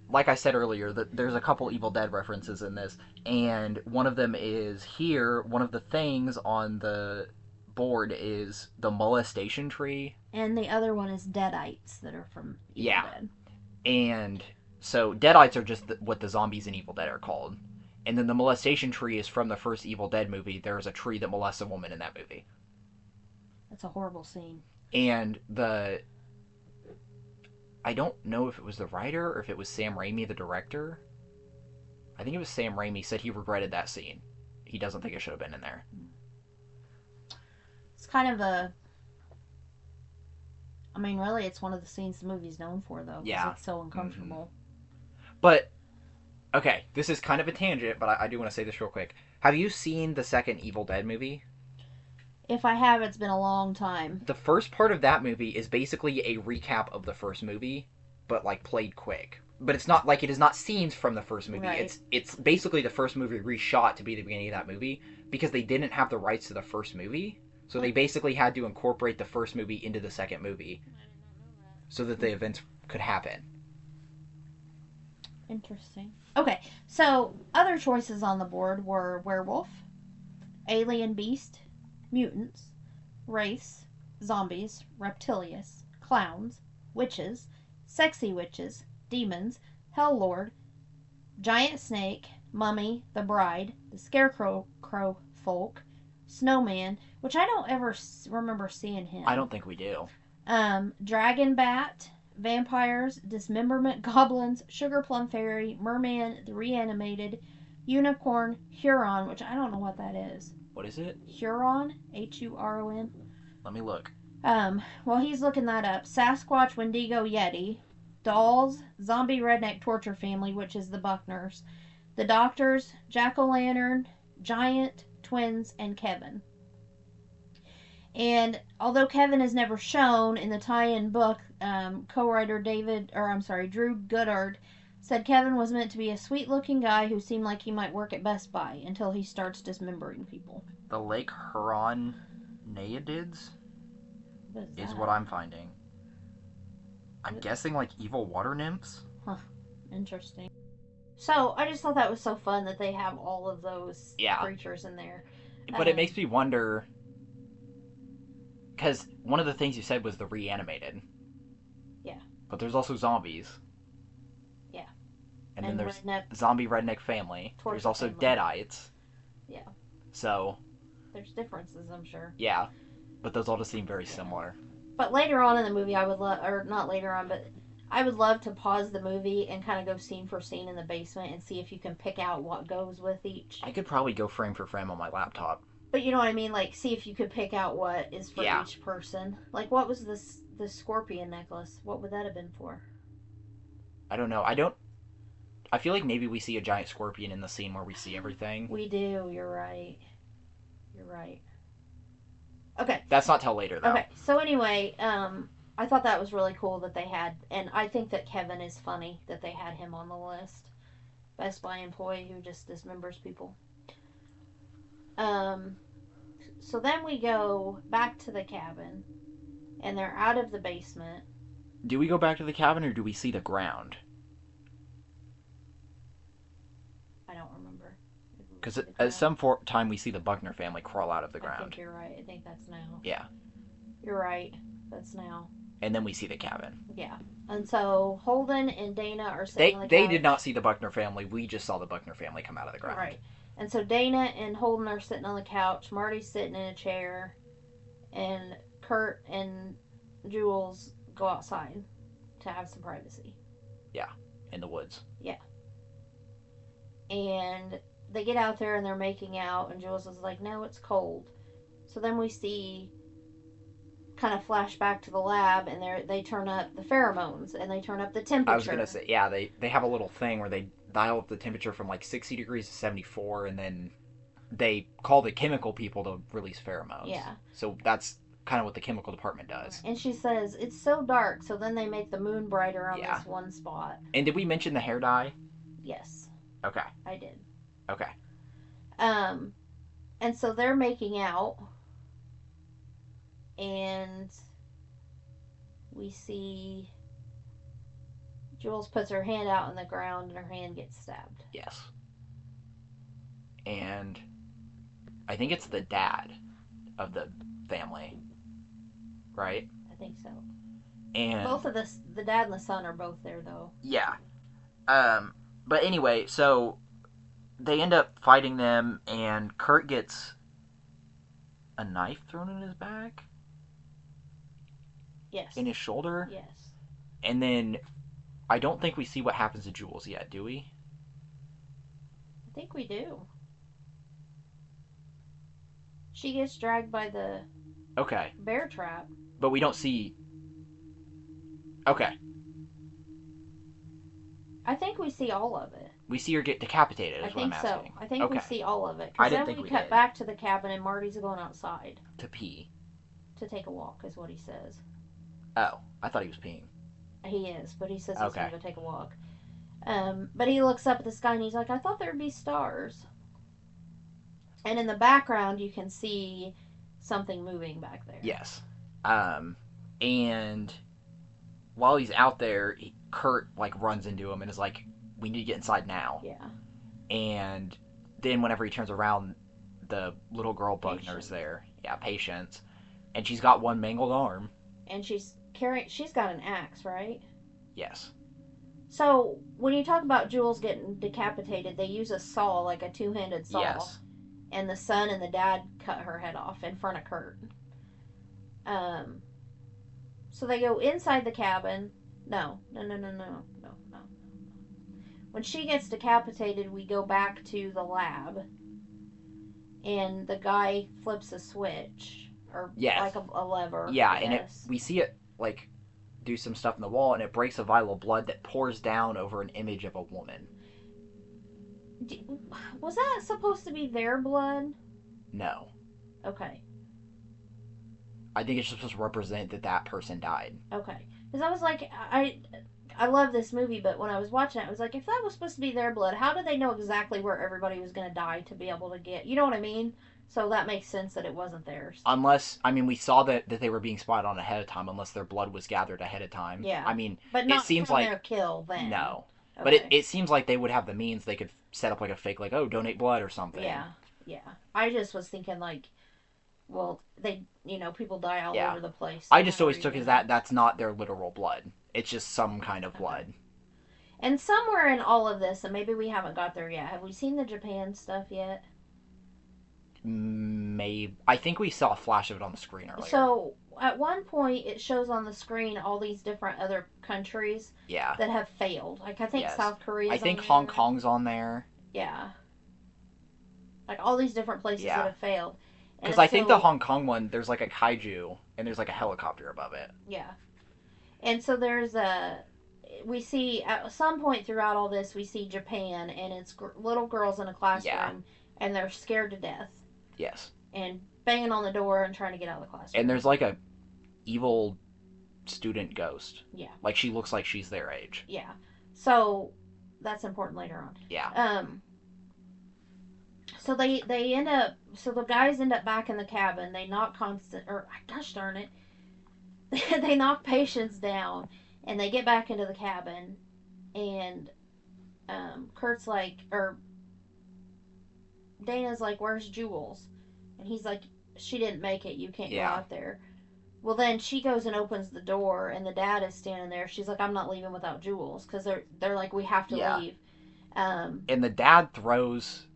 like I said earlier, there's a couple Evil Dead references in this, and one of them is here. One of the things on the board is the molestation tree. And the other one is deadites that are from Evil Dead. And so deadites are just what the zombies in Evil Dead are called. And then the molestation tree is from the first Evil Dead movie. There's a tree that molests a woman in that movie. That's a horrible scene. And I don't know if it was the writer or if it was Sam Raimi, the director. I think it was Sam Raimi said he regretted that scene. He doesn't think it should have been in there. It's kind of a... I mean, really, it's one of the scenes the movie's known for, though. Yeah. It's so uncomfortable. Mm-hmm. But, okay, this is kind of a tangent, but I do want to say this real quick. Have you seen the second Evil Dead movie? If I have, it's been a long time. The first part of that movie is basically a recap of the first movie, but, like, played quick. But it's not, like, it is not scenes from the first movie. Right. It's basically the first movie reshot to be the beginning of that movie, because they didn't have the rights to the first movie. So they basically had to incorporate the first movie into the second movie so that the events could happen. Interesting. Okay, so other choices on the board were werewolf, alien beast, mutants, wraiths, zombies, reptilians, clowns, witches, sexy witches, demons, hell lord, giant snake, mummy, the bride, the scarecrow folk, snowman, which I don't ever remember seeing him. I don't think we do. Dragon bat, vampires, dismemberment goblins, sugar plum fairy, merman, the reanimated, unicorn, Huron, which I don't know what that is. What is it? Huron, Huron. Let me look. Well, he's looking that up. Sasquatch, Wendigo, Yeti, dolls, zombie redneck torture family, which is the Buckners, the doctors, jack-o'-lantern, giant, twins, and Kevin. And although Kevin is never shown in the tie-in book, co-writer Drew Goddard said Kevin was meant to be a sweet-looking guy who seemed like he might work at Best Buy until he starts dismembering people. The Lake Huron Naiadids is what I'm finding. I'm guessing like evil water nymphs? Huh. Interesting. So, I just thought that was so fun that they have all of those creatures in there. But it makes me wonder, because one of the things you said was the reanimated. Yeah. But there's also zombies. Yeah. And then there's zombie redneck family. There's also deadites. Yeah. So. There's differences, I'm sure. Yeah. But those all just seem very similar. But later on in the movie, I would love, or not later on, but I would love to pause the movie and kind of go scene for scene in the basement and see if you can pick out what goes with each. I could probably go frame for frame on my laptop. But you know what I mean? Like, see if you could pick out what is for each person. Like, what was the scorpion necklace? What would that have been for? I don't know. I feel like maybe we see a giant scorpion in the scene where we see everything. We do. You're right. You're right. Okay. That's not till later, though. Okay. So anyway, I thought that was really cool that they had, and I think that Kevin is funny that they had him on the list. Best Buy employee who just dismembers people. So then we go back to the cabin, and they're out of the basement. Do we go back to the cabin, or do we see the ground? I don't remember. Because at some time we see the Buckner family crawl out of the ground. I think you're right. I think that's now. Yeah. You're right. That's now. And then we see the cabin. Yeah. And so Holden and Dana are sitting on the couch. They did not see the Buckner family. We just saw the Buckner family come out of the ground. Right. And so Dana and Holden are sitting on the couch. Marty's sitting in a chair. And Kurt and Jules go outside to have some privacy. Yeah. In the woods. Yeah. And they get out there and they're making out. And Jules is like, no, it's cold. So then we see... kind of flash back to the lab, and they turn up the pheromones, and they turn up the temperature. I was going to say, yeah, they have a little thing where they dial up the temperature from like 60 degrees to 74, and then they call the chemical people to release pheromones. Yeah. So that's kind of what the chemical department does. And she says, it's so dark, so then they make the moon brighter on Yeah. this one spot. And did we mention the hair dye? Yes. Okay. I did. Okay. And so they're making out, and we see Jules puts her hand out on the ground and her hand gets stabbed. Yes. And I think it's the dad of the family, right? I think so. And Both of the dad and the son are both there, though. yeah. But anyway, so they end up fighting them, and Kurt gets a knife thrown in his back. Yes. In his shoulder. Yes. And then I don't think we see what happens to Jules yet, do we? I think we do. She gets dragged by the Okay. bear trap. But we don't see... Okay. I think we see all of it. We see her get decapitated, I is what I'm think so. asking. I think we Okay. see all of it. I Because didn't then think we we cut did. back to the cabin and Marty's going outside To pee. to take a walk, is what he says. Oh, I thought he was peeing. He is, but he says he's Okay. going to go take a walk. But he looks up at the sky and he's like, I thought there'd be stars. And in the background, you can see something moving back there. Yes. And while he's out there, Kurt, like, runs into him and is like, we need to get inside now. Yeah. And then whenever he turns around, the little girl Buckner's Patience. there. Yeah, Patience. And she's got one mangled arm. And she's got an axe, right? Yes. So, when you talk about Jules getting decapitated, they use a saw, like a two-handed saw. Yes. And the son and the dad cut her head off in front of Kurt. So they go inside the cabin. No. When she gets decapitated, we go back to the lab. And the guy flips a switch. Or Yes. like a lever. Yeah, I and guess. we see it, like, do some stuff in the wall, and it breaks a vial of blood that pours down over an image of a woman. Was that supposed to be their blood? No. Okay. I think it's supposed to represent that person died. Okay. Because I was like, I love this movie, but when I was watching it, I was like, if that was supposed to be their blood, how did they know exactly where everybody was going to die to be able to get... You know what I mean? So that makes sense that it wasn't theirs. Unless, I mean, we saw that they were being spied on ahead of time, unless their blood was gathered ahead of time. Yeah. I mean, But not it seems from like... their kill then. No. Okay. But it seems like they would have the means. They could set up like a fake, like, oh, donate blood or something. Yeah. I just was thinking like, well, people die all Yeah. over the place. I just always took as that's not their literal blood. It's just some kind of blood. And somewhere in all of this, and maybe we haven't got there yet, have we seen the Japan stuff yet? Maybe. I think we saw a flash of it on the screen earlier. So, at one point, it shows on the screen all these different other countries yeah. that have failed. Like, I think Yes. South Korea. I think Hong Kong's on there. Yeah. Like, all these different places Yeah. that have failed. Because I think the Hong Kong one, there's like a kaiju, and there's like a helicopter above it. Yeah. And so there's we see, at some point throughout all this, we see Japan, and it's little girls in a classroom, Yeah. and they're scared to death. Yes. And banging on the door and trying to get out of the classroom. And there's like a evil student ghost. Yeah. Like she looks like she's their age. Yeah. So that's important later on. Yeah. So they end up, so the guys end up back in the cabin. They knock gosh darn it. They knock Patience down and they get back into the cabin and Kurt's like, or Dana's like, where's Jules? And he's like, she didn't make it. You can't Yeah. go out there. Well, then she goes and opens the door, and the dad is standing there. She's like, "I'm not leaving without Jules," because they're like, "We have to Yeah. leave." Um, And the dad throws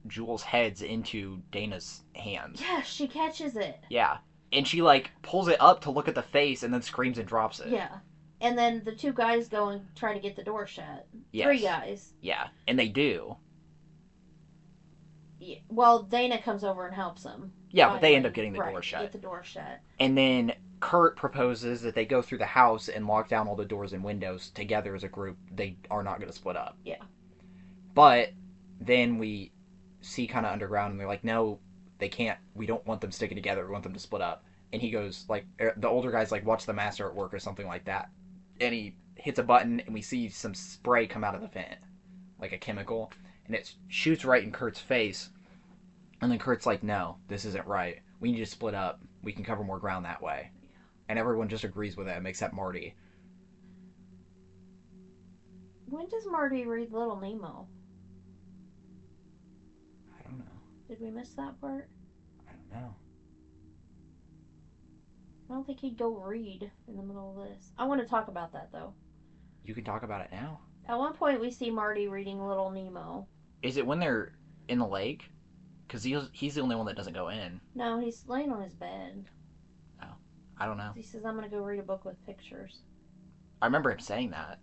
Jules' heads into Dana's hands. yeah, she catches it. Yeah. And she, like, pulls it up to look at the face and then screams and drops it. Yeah. And then the two guys go and try to get the door shut. Yes. 3 guys. Yeah. And they do. Yeah. Well, Dana comes over and helps them. Yeah, but they end up getting the right, door shut. Get the door shut. And then Kurt proposes that they go through the house and lock down all the doors and windows together as a group. They are not going to split up. Yeah. But then we see kind of underground, and they're like, no, they can't. We don't want them sticking together. We want them to split up. And he goes, like, the older guy's like, watch the master at work or something like that. And he hits a button, and we see some spray come out of the vent, like a chemical. And it shoots right in Kurt's face. And then Kurt's like, no, this isn't right. We need to split up. We can cover more ground that way. And everyone just agrees with him, except Marty. When does Marty read Little Nemo? I don't know. Did we miss that part? I don't know. I don't think he'd go read in the middle of this. I want to talk about that, though. You can talk about it now. At one point, we see Marty reading Little Nemo. Is it when they're in the lake? Because he's the only one that doesn't go in. No, he's laying on his bed. Oh, I don't know. He says, I'm going to go read a book with pictures. I remember him saying that.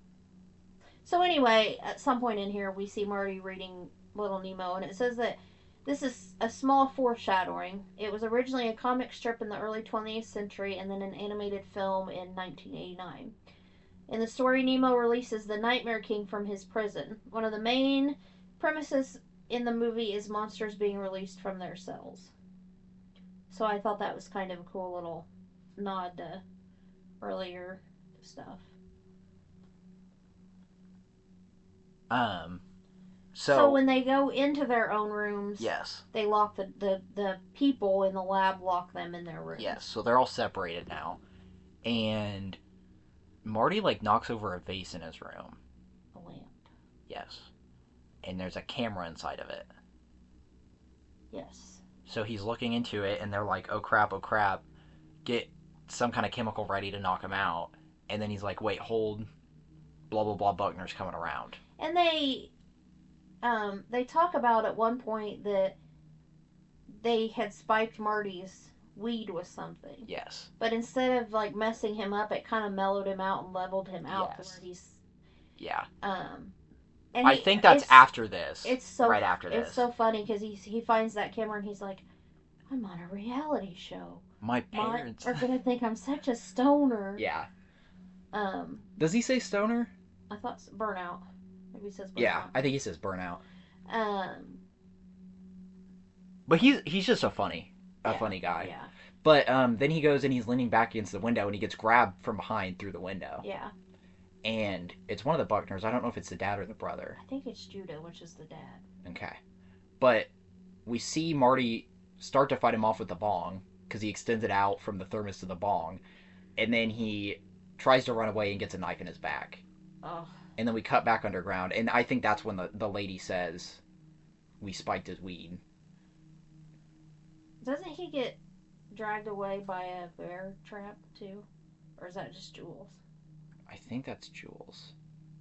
So anyway, at some point in here, we see Marty reading Little Nemo, and it says that this is a small foreshadowing. It was originally a comic strip in the early 20th century and then an animated film in 1989. In the story, Nemo releases the Nightmare King from his prison. One of the main premises in the movie is monsters being released from their cells. So I thought that was kind of a cool little nod to earlier stuff. So when they go into their own rooms, yes, they lock the people in the lab lock them in their rooms. Yes, so they're all separated now. And Marty, like, knocks over a vase in his room. A lamp. Yes. And there's a camera inside of it. Yes. So he's looking into it, and they're like, oh crap, get some kind of chemical ready to knock him out. And then he's like, wait, hold, blah, blah, blah, Buckner's coming around. And they talk about at one point that they had spiked Marty's weed with something. Yes. But instead of, like, messing him up, it kind of mellowed him out and leveled him out to where he's... Yeah. And I think that's after this. It's so... Right after this. It's so funny, because he finds that camera and he's like, I'm on a reality show. My parents... are going to think I'm such a stoner. Yeah. Does he say stoner? I thought burnout. Maybe he says burnout. Yeah, I think he says burnout. Um... But he's just a funny guy. Yeah. But then he goes and he's leaning back against the window and he gets grabbed from behind through the window. Yeah. And it's one of the Buckners. I don't know if it's the dad or the brother. I think it's Judah, which is the dad. Okay. But we see Marty start to fight him off with the bong because he extends it out from the thermos to the bong. And then he tries to run away and gets a knife in his back. Oh. And then we cut back underground. And I think that's when the lady says, we spiked his weed. Doesn't he get dragged away by a bear trap, too? Or is that just Jules? I think that's Jules.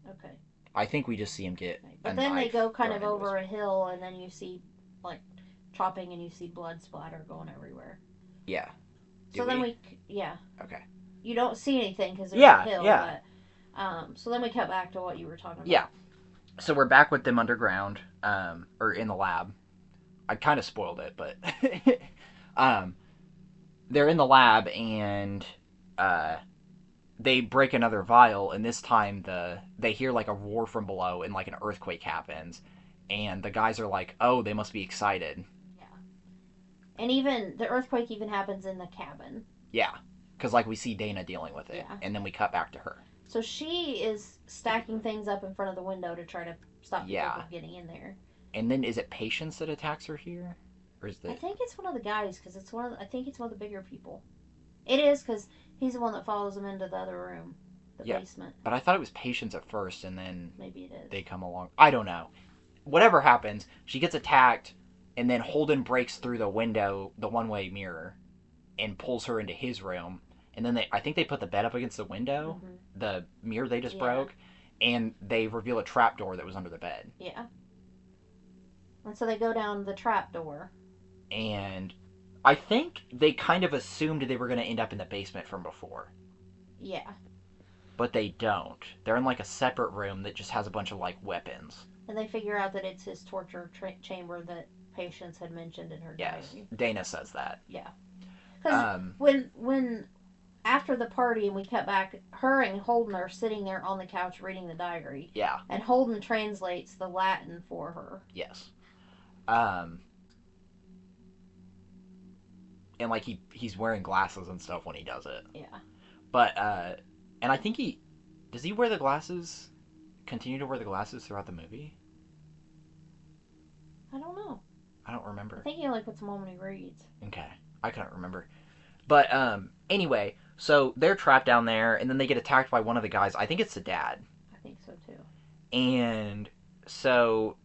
Okay. I think we just see him get But then they go kind of over a hill, and then you see, like, chopping, and you see blood splatter going everywhere. Yeah. So then we... Yeah. Okay. You don't see anything because there's a hill, yeah. But... so then we cut back to what you were talking about. Yeah. So we're back with them underground, or in the lab. I kind of spoiled it, but... they're in the lab, and they break another vial, and this time they hear like a roar from below, and like an earthquake happens, and the guys are like, oh, they must be excited. Yeah. And even the earthquake even happens in the cabin. Yeah, because like we see Dana dealing with it, and then we cut back to her. So she is stacking things up in front of the window to try to stop people from getting in there. And then is it Patience that attacks her here? Or is I think it's one of the guys, because I think it's one of the bigger people. It is, because he's the one that follows them into the other room, the basement. But I thought it was Patience at first, and then maybe it is. They come along. I don't know. Whatever happens, she gets attacked, and then Holden breaks through the window, the one-way mirror, and pulls her into his room. And then I think they put the bed up against the window, the mirror they just broke, and they reveal a trapdoor that was under the bed. Yeah. And so they go down the trapdoor. And I think they kind of assumed they were going to end up in the basement from before. Yeah. But they don't. They're in like a separate room that just has a bunch of like weapons. And they figure out that it's his torture chamber that Patience had mentioned in her diary. Yes, Dana says that. Yeah. Because when after the party and we cut back, her and Holden are sitting there on the couch reading the diary. Yeah. And Holden translates the Latin for her. Yes. And like he's wearing glasses and stuff when he does it. Yeah. But and I think does he wear the glasses? Continue to wear the glasses throughout the movie? I don't know. I don't remember. I think he only puts them on when he reads. Okay. I couldn't remember. But anyway, so they're trapped down there, and then they get attacked by one of the guys. I think it's the dad. I think so too. And so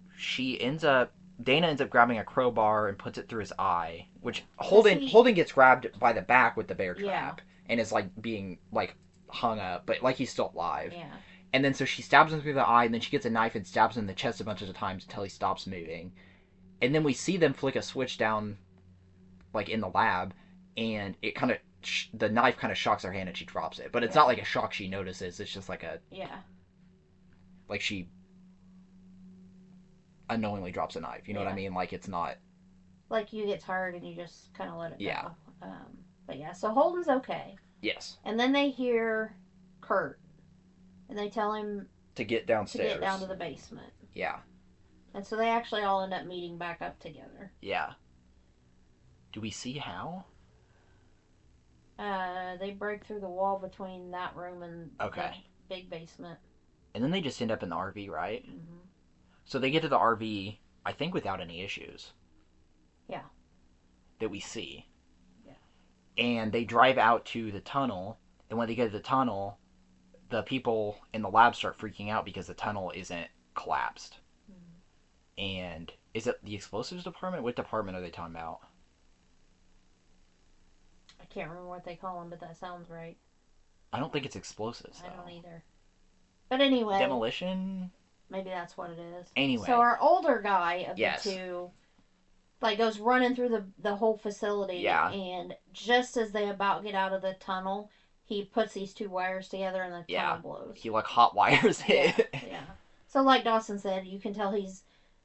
Dana ends up grabbing a crowbar and puts it through his eye, which Holden gets grabbed by the back with the bear trap and is like being like hung up, but like he's still alive. Yeah. And then so she stabs him through the eye, and then she gets a knife and stabs him in the chest a bunch of times until he stops moving. And then we see them flick a switch down, like in the lab, and it kind of the knife kind of shocks her hand and she drops it. But it's not like a shock she notices. It's just like like she unknowingly drops a knife. You know what I mean? Like it's not like you get tired and you just kind of let it go. But yeah, so Holden's okay. Yes. And then they hear Kurt, and they tell him to get downstairs. To get down to the basement. Yeah. And so they actually all end up meeting back up together. Yeah. Do we see how? They break through the wall between that room and the big basement. And then they just end up in the RV, right? Mm-hmm. So they get to the RV, I think, without any issues. Yeah. That we see. Yeah. And they drive out to the tunnel, and when they get to the tunnel, the people in the lab start freaking out because the tunnel isn't collapsed. Mm-hmm. And is it the explosives department? What department are they talking about? I can't remember what they call them, but that sounds right. I don't think it's explosives, though. I don't either. But anyway. Demolition? Maybe that's what it is. Anyway. So our older guy of the two, like, goes running through the whole facility. Yeah. And just as they about get out of the tunnel, he puts these two wires together and the tunnel blows. He, like, hot wires it. Yeah. So, like Dawson said, you can tell he's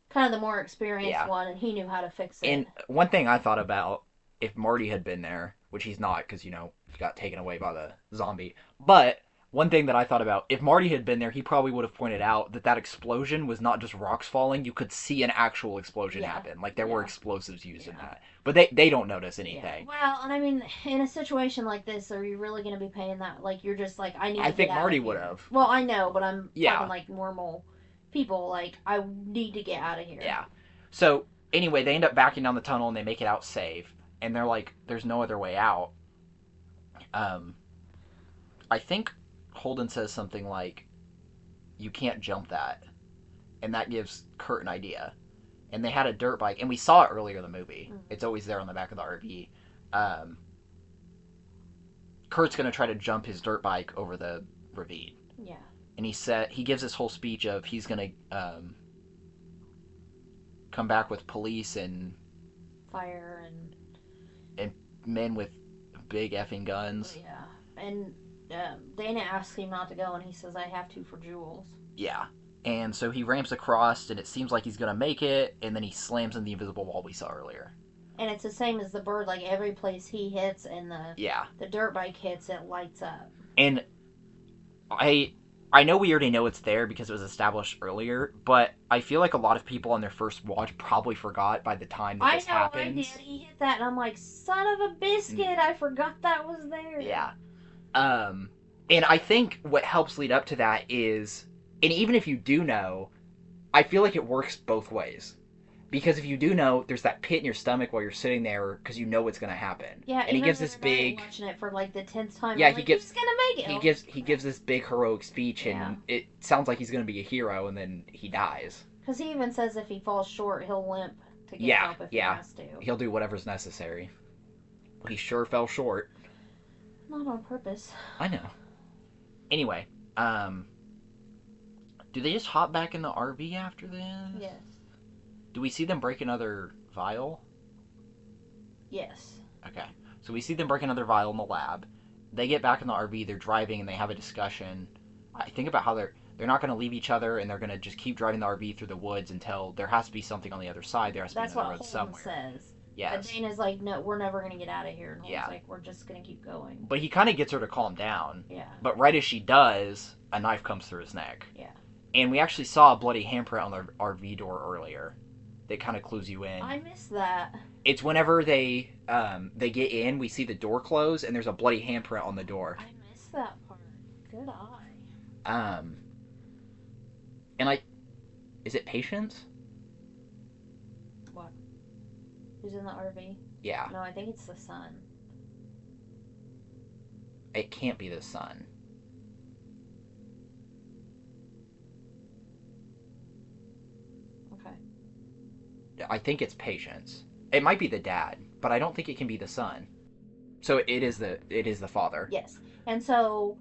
kind of the more experienced one, and he knew how to fix it. And one thing I thought about, if Marty had been there, which he's not, because, you know, he got taken away by the zombie, but one thing that I thought about, if Marty had been there, he probably would have pointed out that explosion was not just rocks falling. You could see an actual explosion happen. Like, there were explosives used in that. But they don't notice anything. Yeah. Well, and I mean, in a situation like this, are you really going to be paying that? Like, you're just like, I think Marty would have. Well, I know, but I'm talking like normal people. Like, I need to get out of here. Yeah. So, anyway, they end up backing down the tunnel and they make it out safe. And they're like, there's no other way out. I think Holden says something like, you can't jump that. And that gives Kurt an idea. And they had a dirt bike, and we saw it earlier in the movie. Mm-hmm. It's always there on the back of the RV. Kurt's going to try to jump his dirt bike over the ravine. Yeah. And he gives this whole speech of he's going to come back with police and fire and men with big effing guns. Yeah. And Dana asks him not to go, and he says, I have to for Jules. Yeah. And so he ramps across, and it seems like he's going to make it, and then he slams in the invisible wall we saw earlier. And it's the same as the bird, like every place he hits and the dirt bike hits, it lights up. And I know we already know it's there because it was established earlier, but I feel like a lot of people on their first watch probably forgot by the time that this happens. I did. He hit that, and I'm like, son of a biscuit, I forgot that was there. Yeah. And I think what helps lead up to that is, and even if you do know, I feel like it works both ways. Because if you do know, there's that pit in your stomach while you're sitting there because you know what's going to happen. Yeah, and he gives this big. Watching it for like the 10th time. Yeah, he's going to make it. He gives this big heroic speech, and it sounds like he's going to be a hero, and then he dies. Because he even says if he falls short, he'll limp to get help if he has to. He'll do whatever's necessary. He sure fell short. Not on purpose. I know. Anyway, do they just hop back in the RV after this? Yes. Do we see them break another vial? Yes. Okay. So we see them break another vial in the lab. They get back in the RV, they're driving, and they have a discussion. I think about how they're not going to leave each other, and they're going to just keep driving the RV through the woods until there has to be something on the other side. There has to That's be another what road Holden somewhere. says. Yes. But Dana's like, no, we're never going to get out of here. And Holden's Yeah. like, we're just going to keep going. But he kind of gets her to calm down. Yeah. But right as she does, a knife comes through his neck. Yeah. And we actually saw a bloody handprint on the RV door earlier. That kind of clues you in. I missed that. It's whenever they get in, we see the door close, and there's a bloody handprint on the door. I missed that part. Good eye. And is it Patience? What? Who's in the RV? Yeah. No, I think it's the son. It can't be the son. Okay. I think it's Patience. It might be the dad, but I don't think it can be the son. So it is the father. Yes. And so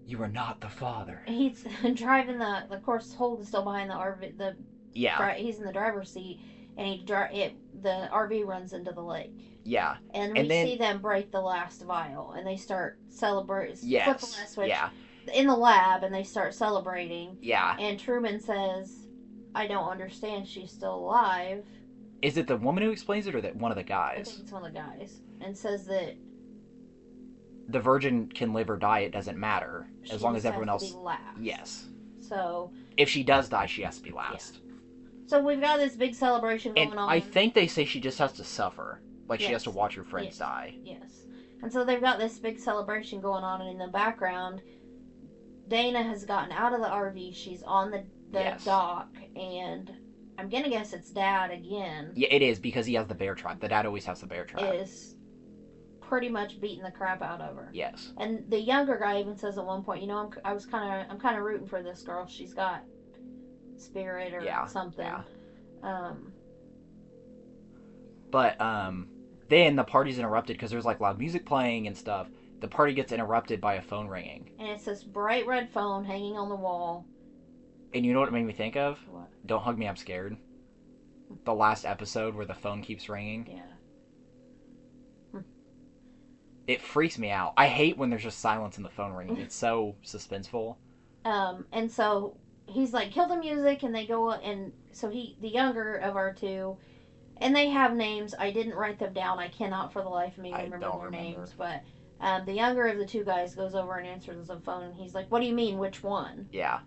You are not the father. he's driving of course, Holden's still behind the RV. Yeah. He's in the driver's seat, and the RV runs into the lake. Yeah. And And then- see them break the last vial, and they start celebrating. Flip the Yes. last switch Yeah. in the lab, and they start celebrating. Yeah. And Truman says, "I don't understand. She's still alive." Is it the woman who explains it, or that one of the I guys? think it's one of the guys, and says that The virgin can live or die. It doesn't matter she as long just as everyone has else. to be last. Yes. So If she does die, she has to be last. we've got this big celebration going And on. I think they say she just has to suffer. Like she has Yes. to watch her friends Yes. die. Yes. And so they've got this big celebration going on, and in the background, Dana has gotten out of the RV. She's on the Yes. dock, and I'm gonna guess it's Dad again. Yeah, it is because he has the bear trap. The dad always has the bear trap. Is pretty much beating the crap out of her. Yes. And the younger guy even says at one point, I'm kind of rooting for this girl. She's got spirit or something. Yeah. But then the party's interrupted because there's like loud music playing and stuff. The party gets interrupted by a phone ringing. And it's this bright red phone hanging on the wall. And you know what it made me think of? What? Don't Hug Me, I'm Scared. The last episode where the phone keeps ringing. Yeah. It freaks me out. I hate when there's just silence in the phone ringing. It's so suspenseful. And so he's like, kill the music, and they go, and so the younger of our two, and they have names. I didn't write them down. I cannot for the life of me remember their names. But the younger of the two guys goes over and answers the phone, and he's like, what do you mean, which one? Yeah.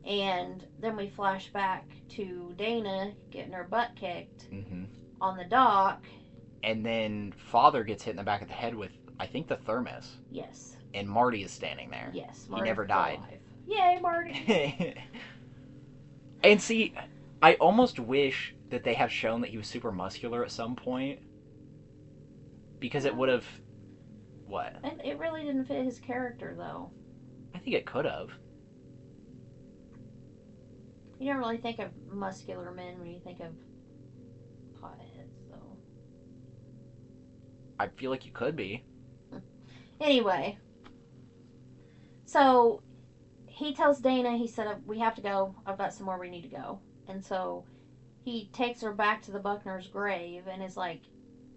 And then we flash back to Dana getting her butt kicked Mm-hmm. on the dock. And then Father gets hit in the back of the head with, I think, the thermos. Yes. And Marty is standing there. Yes. He never died. Alive. Yay, Marty. And see, I almost wish that they had shown that he was super muscular at some point. Because it would have... What? And it really didn't fit his character, though. I think it could have. You don't really think of muscular men when you think of potheads, though. I feel like you could be. Anyway, so he tells Dana, he said, we have to go. I've got somewhere we need to go. And so he takes her back to the Buckner's grave and is like,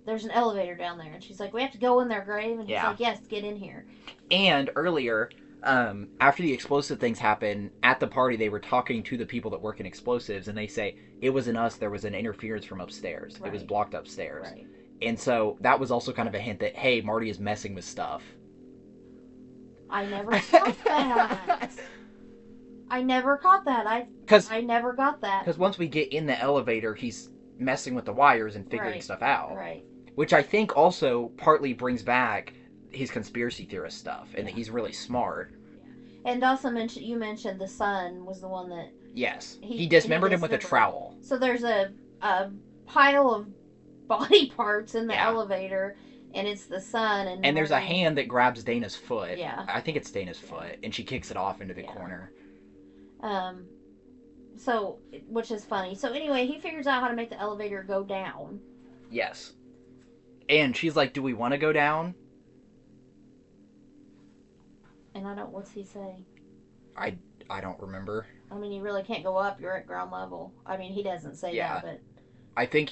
there's an elevator down there. And she's like, we have to go in their grave? And he's like, yes, get in here. And earlier, after the explosive things happen, at the party they were talking to the people that work in explosives, and they say, it wasn't us, there was an interference from upstairs. Right. It was blocked upstairs. Right. And so that was also kind of a hint that, hey, Marty is messing with stuff. I never caught that. I never caught that. I never got that. Because once we get in the elevator, he's messing with the wires and figuring stuff out. Right. Which I think also partly brings back his conspiracy theorist stuff, and that he's really smart. Yeah. And also you mentioned the son was the one that... Yes. He dismembered him with a trowel. So there's a pile of body parts in the elevator, and it's the son. And there's a hand that grabs Dana's foot. Yeah. I think it's Dana's foot, and she kicks it off into the corner. So, which is funny. So anyway, he figures out how to make the elevator go down. Yes. And she's like, do we want to go down? And what's he say? I don't remember. I mean, you really can't go up. You're at ground level. I mean, he doesn't say that, but I think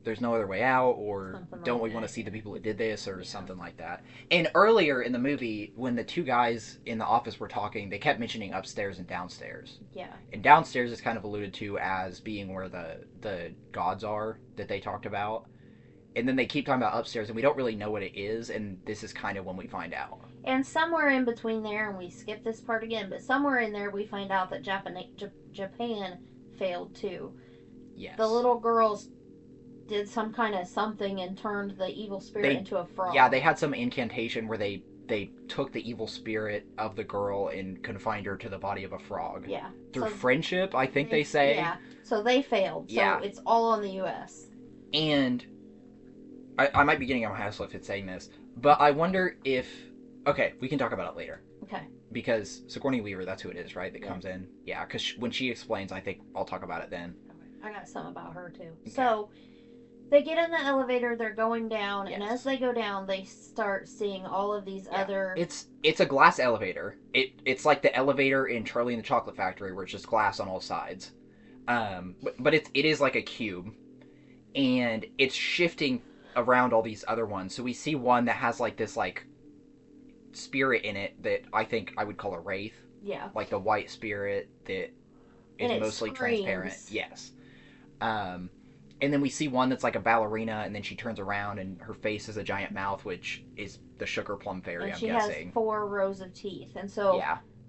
there's no other way out, or something don't like we want that. to see the people that did this, or something like that. And earlier in the movie, when the two guys in the office were talking, they kept mentioning upstairs and downstairs. Yeah. And downstairs is kind of alluded to as being where the gods are that they talked about. And then they keep talking about upstairs, and we don't really know what it is, and this is kind of when we find out. And somewhere in between there, and we skip this part again, but somewhere in there we find out that Japan failed too. Yes. The little girls did some kind of something and turned the evil spirit into a frog. Yeah, they had some incantation where they took the evil spirit of the girl and confined her to the body of a frog. Yeah. Through friendship, I think they say. Yeah. So they failed. So it's all on the U.S. And I might be getting on my hassle if it's saying this, but I wonder if... Okay, we can talk about it later. Okay. Because Sigourney Weaver, that's who it is, right? That comes in. Yeah, because when she explains, I think I'll talk about it then. Okay. I got something about her, too. Okay. So, they get in the elevator, they're going down, and as they go down, they start seeing all of these other... It's a glass elevator. It's like the elevator in Charlie and the Chocolate Factory, where it's just glass on all sides. But it is like a cube. And it's shifting around all these other ones. So we see one that has like this like spirit in it that I think I would call a wraith. Yeah. Like the white spirit that is mostly transparent. Yes. And then we see one that's like a ballerina, and then she turns around and her face is a giant mouth, which is the Sugar Plum Fairy, and I'm guessing. She has 4 rows of teeth. And so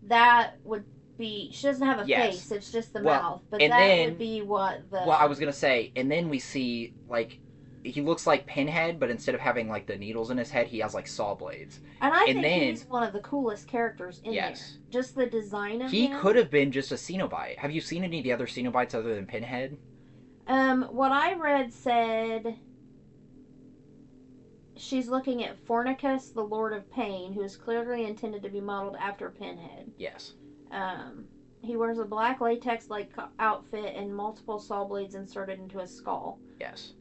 that would be... She doesn't have a face, it's just the mouth. But that would be what the... Well, I was going to say, and then we see, like, he looks like Pinhead, but instead of having, like, the needles in his head, he has, like, saw blades. And I think he's one of the coolest characters in there. Just the design of him. He could have been just a Cenobite. Have you seen any of the other Cenobites other than Pinhead? What I read said she's looking at Fornicus, the Lord of Pain, who is clearly intended to be modeled after Pinhead. Yes. He wears a black latex-like outfit and multiple saw blades inserted into his skull. Yes.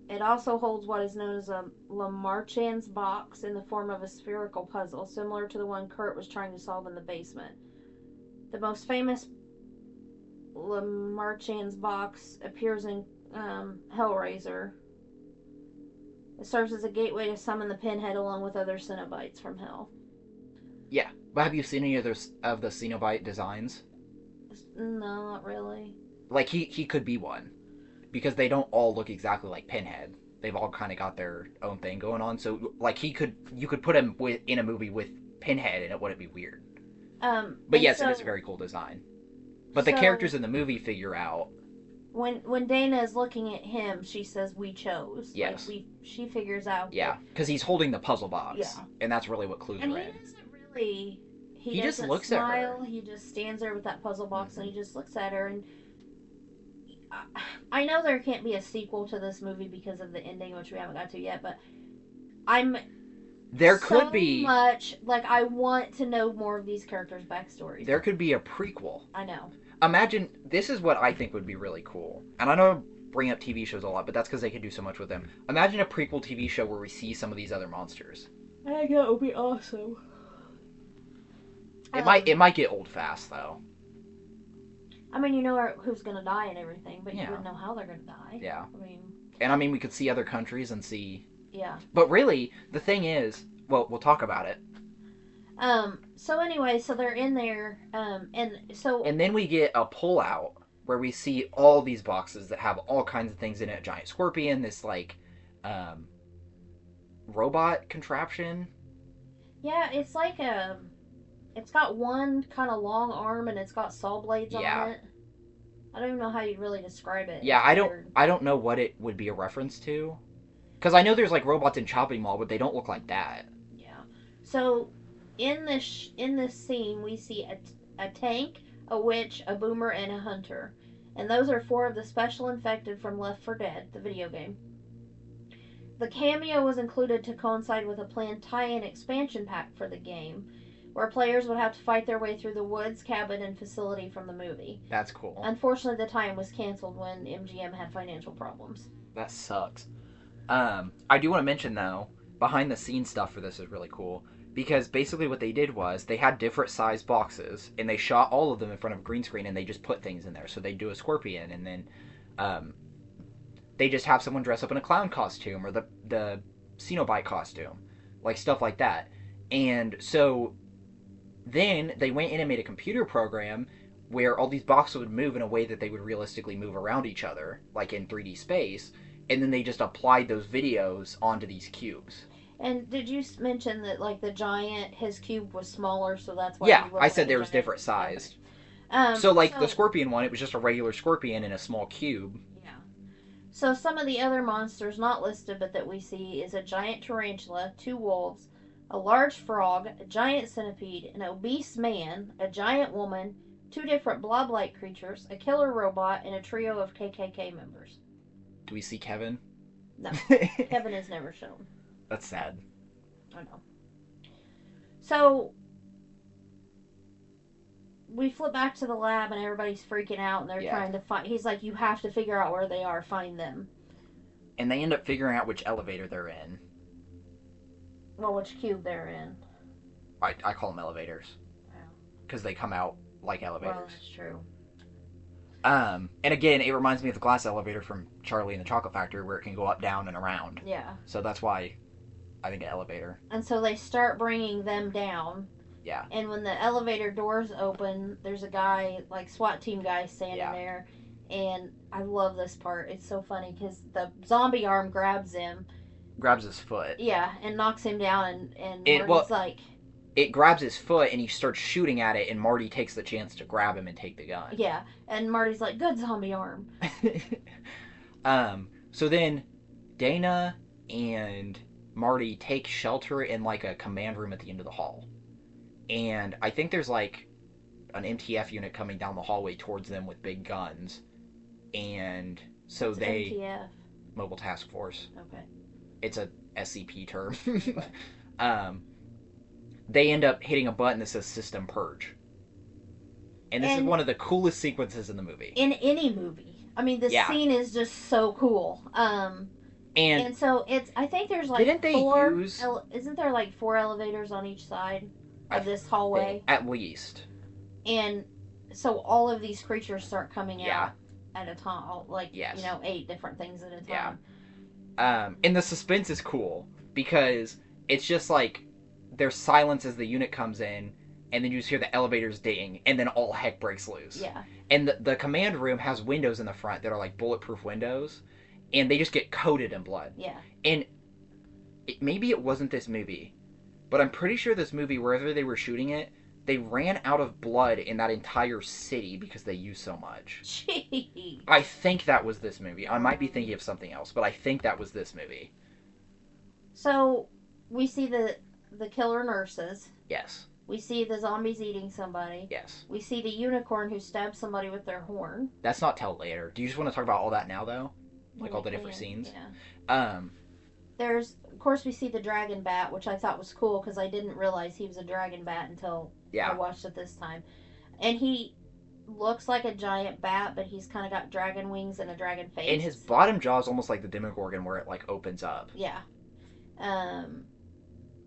It also holds what is known as a Lamarchand's box in the form of a spherical puzzle, similar to the one Kurt was trying to solve in the basement. The most famous Lamarchand's box appears in Hellraiser. It serves as a gateway to summon the Pinhead along with other Cenobites from Hell. Yeah, but have you seen any of the Cenobite designs? No, not really. Like, he could be one. Because they don't all look exactly like Pinhead. They've all kind of got their own thing going on. So, like, you could put him in a movie with Pinhead and it wouldn't be weird. But yes, it is a very cool design. But the characters in the movie figure out. When Dana is looking at him, she says, "We chose." Yes. Like, she figures out. Yeah, because he's holding the puzzle box. Yeah. And that's really what clues and her in. he doesn't really... He just doesn't looks smile, at her. He just stands there with that puzzle box and he just looks at her. And I know there can't be a sequel to this movie because of the ending, which we haven't got to yet, but There could be much, like, I want to know more of these characters' backstories. There could be a prequel. I know. Imagine, this is what I think would be really cool. And I know I bring up TV shows a lot, but that's because they could do so much with them. Imagine a prequel TV show where we see some of these other monsters. I think that would be awesome. It might get old fast, though. I mean, you know who's going to die and everything, but you wouldn't know how they're going to die. Yeah. I mean, we could see other countries and see... Yeah. But really, the thing is... Well, we'll talk about it. So anyway, so they're in there, And then we get a pull-out where we see all these boxes that have all kinds of things in it. A giant scorpion, this, like, robot contraption. Yeah, it's like it's got one kind of long arm and it's got saw blades on it. I don't even know how you'd really describe it. Yeah, I don't know what it would be a reference to. Because I know there's, like, robots in Chopping Mall, but they don't look like that. Yeah. So, in this scene, we see a tank, a witch, a boomer, and a hunter. And those are 4 of the special infected from Left 4 Dead, the video game. The cameo was included to coincide with a planned tie-in expansion pack for the game, where players would have to fight their way through the woods, cabin, and facility from the movie. That's cool. Unfortunately, the tie-in was canceled when MGM had financial problems. That sucks. I do want to mention, though, behind the scenes stuff for this is really cool. Because basically what they did was they had different size boxes, and they shot all of them in front of a green screen, and they just put things in there. So they do a scorpion, and then they just have someone dress up in a clown costume or the Cenobite costume, like stuff like that. And so then they went in and made a computer program where all these boxes would move in a way that they would realistically move around each other, like in 3D space, and then they just applied those videos onto these cubes. And did you mention that, like, the giant, his cube was smaller, so that's why... Yeah, I said there was different size. So, like, the scorpion one, it was just a regular scorpion in a small cube. Yeah. So some of the other monsters not listed but that we see is a giant tarantula, 2 wolves, a large frog, a giant centipede, an obese man, a giant woman, 2 different blob-like creatures, a killer robot, and a trio of KKK members. Do we see Kevin? No. Kevin is never shown. That's sad. I know. So, we flip back to the lab and everybody's freaking out and they're trying to find... He's like, you have to figure out where they are, find them. And they end up figuring out which elevator they're in. Well, which cube they're in. I call them elevators. Because they come out like elevators. Well, that's true. And again, it reminds me of the glass elevator from Charlie and the Chocolate Factory where it can go up, down, and around. Yeah. So that's why I think an elevator. And so they start bringing them down. Yeah. And when the elevator doors open, there's a guy, like SWAT team guy, standing there. And I love this part. It's so funny because the zombie arm grabs him. Grabs his foot. Yeah, and knocks him down. And Marty's like... It grabs his foot and he starts shooting at it, and Marty takes the chance to grab him and take the gun. Yeah, and Marty's like, good zombie arm. So then Dana and Marty take shelter in like a command room at the end of the hall. And I think there's like an MTF unit coming down the hallway towards them with big guns. And so What's they... MTF? Mobile Task Force. Okay. It's a SCP term. They end up hitting a button that says System Purge. And this is one of the coolest sequences in the movie. In any movie. I mean, the scene is just so cool. And so it's, I think there's like isn't there like 4 elevators on each side of this hallway? At least. And so all of these creatures start coming out at a time. Like, 8 different things at a time. Yeah. And the suspense is cool because it's just like, there's silence as the unit comes in, and then you just hear the elevators ding, and then all heck breaks loose. Yeah. And the command room has windows in the front that are like bulletproof windows, and they just get coated in blood. Yeah. And maybe it wasn't this movie, but I'm pretty sure this movie, wherever they were shooting it, they ran out of blood in that entire city because they used so much. Jeez. I think that was this movie. I might be thinking of something else, but I think that was this movie. So, we see the killer nurses. Yes. We see the zombies eating somebody. Yes. We see the unicorn who stabs somebody with their horn. That's not till later. Do you just want to talk about all that now, though? Like all the different scenes? Yeah. Of course, we see the dragon bat, which I thought was cool because I didn't realize he was a dragon bat until I watched it this time. And he looks like a giant bat, but he's kind of got dragon wings and a dragon face. And his bottom jaw is almost like the Demogorgon where it like opens up. Yeah.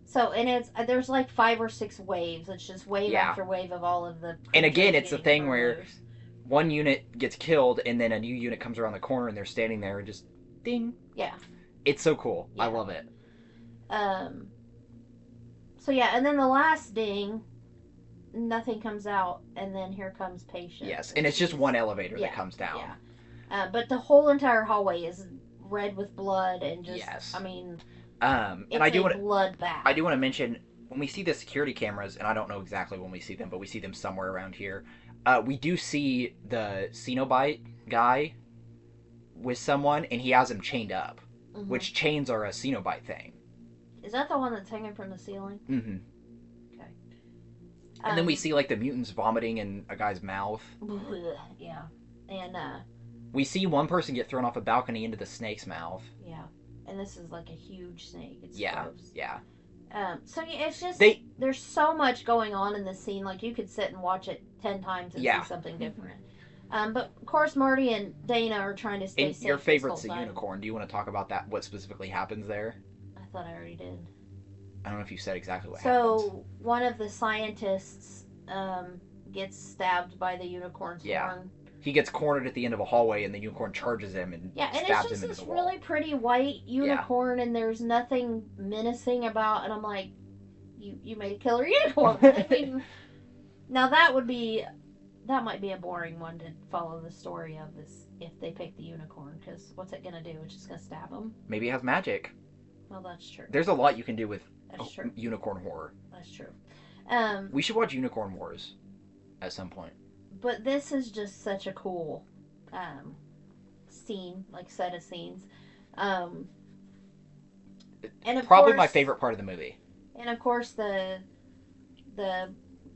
So, and there's like 5 or 6 waves. It's just wave after wave of all of the... And again, it's the thing where one unit gets killed and then a new unit comes around the corner and they're standing there and just ding. Yeah. It's so cool. Yeah. I love it. So yeah, and then the last ding, nothing comes out, and then here comes Patience. Yes, and it's just one elevator that comes down. Yeah. But the whole entire hallway is red with blood and just, I mean... and I do want to mention when we see the security cameras, and I don't know exactly when we see them, but we see them somewhere around here. We do see the Cenobite guy with someone, and he has him chained up, which chains are a Cenobite thing. Is that the one that's hanging from the ceiling? Mm-hmm. Okay. And then we see like the mutants vomiting in a guy's mouth. Yeah, and we see one person get thrown off a balcony into the snake's mouth. Yeah. And this is like a huge snake. It's gross. Yeah. So it's just there's so much going on in this scene. Like you could sit and watch it 10 times and see something different. But of course, Marty and Dana are trying to stay And safe. your this favorite's whole the time. unicorn. Do you want to talk about that? What specifically happens there? I thought I already did. I don't know if you said exactly what So happens. one of the scientists gets stabbed by the unicorn's horn. He gets cornered at the end of a hallway, and the unicorn charges him and Yeah, and it's stabs just him into this the wall. really pretty white unicorn, and there's nothing menacing about. And I'm like, you made a killer unicorn. I mean, now that might be a boring one to follow the story of this if they pick the unicorn, because what's it gonna do? It's just gonna stab him. Maybe it has magic. Well, that's true. There's a lot you can do with That's true. unicorn horror. That's true. We should watch Unicorn Wars at some point. But this is just such a cool scene, like set of scenes. And of Probably course, my favorite part of the movie. And of course, the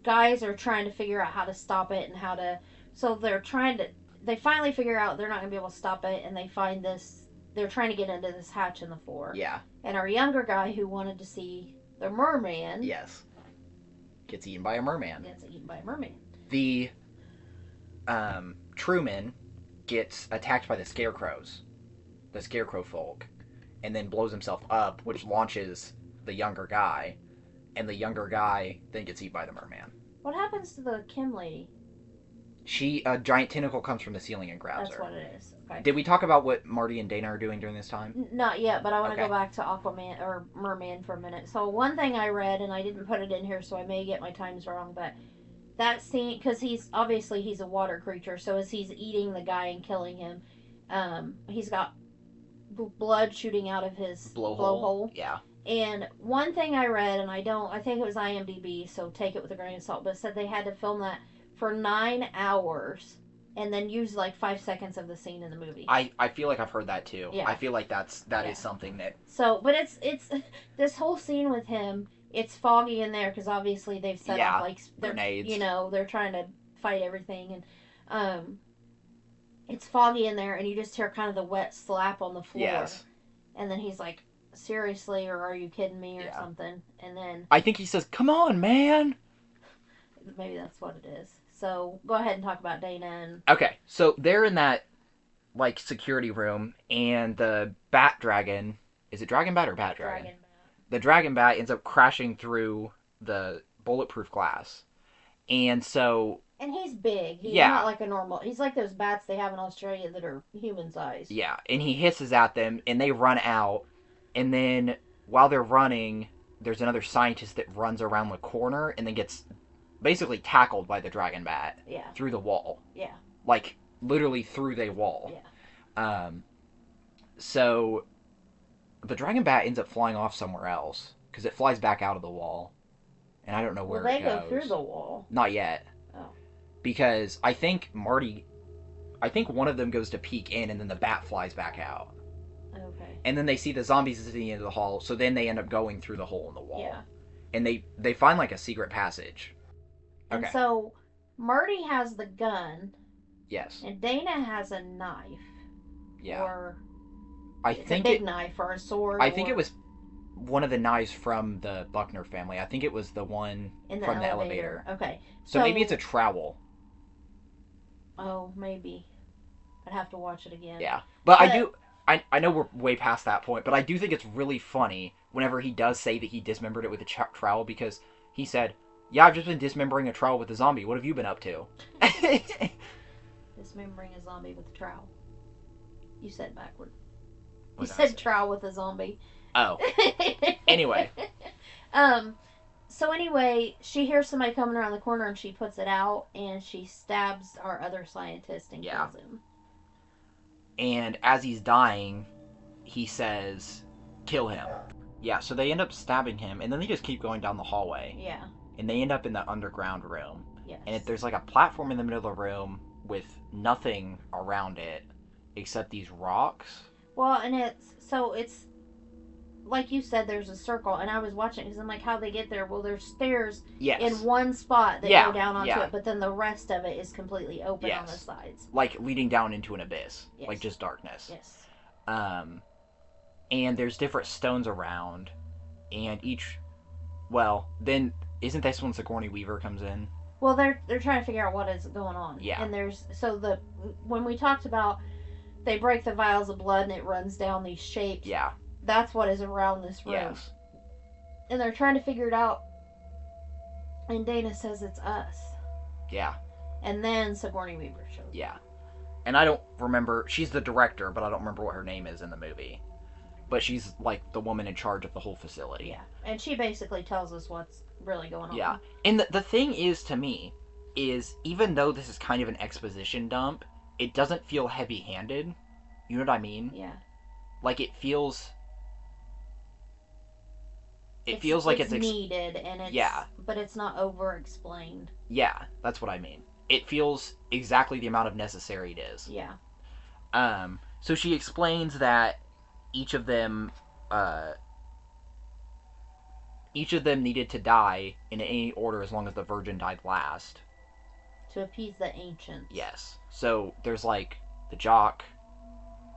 guys are trying to figure out how to stop it and how to. So they finally figure out they're not going to be able to stop it, and they find this. They're trying to get into this hatch in the floor. Yeah. And our younger guy who wanted to see the merman. Yes. Gets eaten by a merman. Gets eaten by a merman. The Truman gets attacked by the scarecrows, the scarecrow folk, and then blows himself up, which launches the younger guy, and the younger guy then gets eaten by the merman. What happens to the Kim lady? A giant tentacle comes from the ceiling and grabs That's her. what it is. Okay. Did we talk about what Marty and Dana are doing during this time? Not yet, but I want to Okay. go back to Aquaman or Merman for a minute. So one thing I read, and I didn't put it in here, so I may get my times wrong, but that scene, because he's a water creature, so as he's eating the guy and killing him, he's got blood shooting out of his blowhole. Yeah. And one thing I read, and I think it was IMDb, so take it with a grain of salt, but it said they had to film that for 9 hours and then use like 5 seconds of the scene in the movie. I feel like I've heard that too. Yeah. I feel like that is something that. So, but it's this whole scene with him. It's foggy in there because obviously they've set off like grenades. They're trying to fight everything, and it's foggy in there, and you just hear kind of the wet slap on the floor. Yes. And then he's like, "Seriously, or are you kidding me, or something?" And then I think he says, "Come on, man." Maybe that's what it is. So go ahead and talk about Dana and. Okay, so they're in that like security room, and the bat dragon. Is it dragon bat or bat dragon? The dragon bat ends up crashing through the bulletproof glass. And so... And he's big. He's not like a normal... He's like those bats they have in Australia that are human sized. Yeah, and he hisses at them, and they run out. And then, while they're running, there's another scientist that runs around the corner and then gets basically tackled by the dragon bat. Yeah. Through the wall. Yeah. Like, literally through the wall. Yeah. So... The dragon bat ends up flying off somewhere else because it flies back out of the wall, and I don't know where it goes. They go through the wall. Not yet. Oh. Because I think one of them goes to peek in, and then the bat flies back out. Okay. And then they see the zombies at the end of the hall, so then they end up going through the hole in the wall. Yeah. And they find like a secret passage. Okay. And so Marty has the gun. Yes. And Dana has a knife. Yeah. Or I think a big knife or a sword. I think it was one of the knives from the Buckner family. I think it was the one from the elevator. Okay. So maybe it's a trowel. Oh, maybe. I'd have to watch it again. Yeah. But I know we're way past that point, but I do think it's really funny whenever he does say that he dismembered it with a trowel, because he said, "Yeah, I've just been dismembering a trowel with a zombie. What have you been up to?" Dismembering a zombie with a trowel. You said backward. What You said trowel with a zombie. Oh. Anyway. So anyway, she hears somebody coming around the corner and she puts it out and she stabs our other scientist and kills him. And as he's dying, he says, "Kill him." Yeah, so they end up stabbing him, and then they just keep going down the hallway. Yeah. And they end up in the underground room. Yes. And there's like a platform in the middle of the room with nothing around it except these rocks. Well, and it's like you said, there's a circle, and I was watching because I'm like, how they get there? Well, there's stairs in one spot that go down onto it, but then the rest of it is completely open on the sides. Like leading down into an abyss. Yes. Like just darkness. Yes. And there's different stones around, and then isn't this when Sigourney Weaver comes in? Well, they're trying to figure out what is going on. Yeah. And when we talked about they break the vials of blood and it runs down these shapes. Yeah. That's what is around this room. Yes. And they're trying to figure it out. And Dana says it's us. Yeah. And then Sigourney Weaver shows up. Yeah. And I don't remember, she's the director, but I don't remember what her name is in the movie. But she's like the woman in charge of the whole facility. Yeah. And she basically tells us what's really going on. Yeah. And the thing is, to me, is even though this is kind of an exposition dump, it doesn't feel heavy-handed. You know what I mean? Yeah. Like, it feels... It feels like it's needed, and it's... Yeah. But it's not over-explained. Yeah, that's what I mean. It feels exactly the amount of necessary it is. Yeah. So she explains that each of them needed to die in any order as long as the virgin died last. To appease the ancients. Yes. So there's like the jock.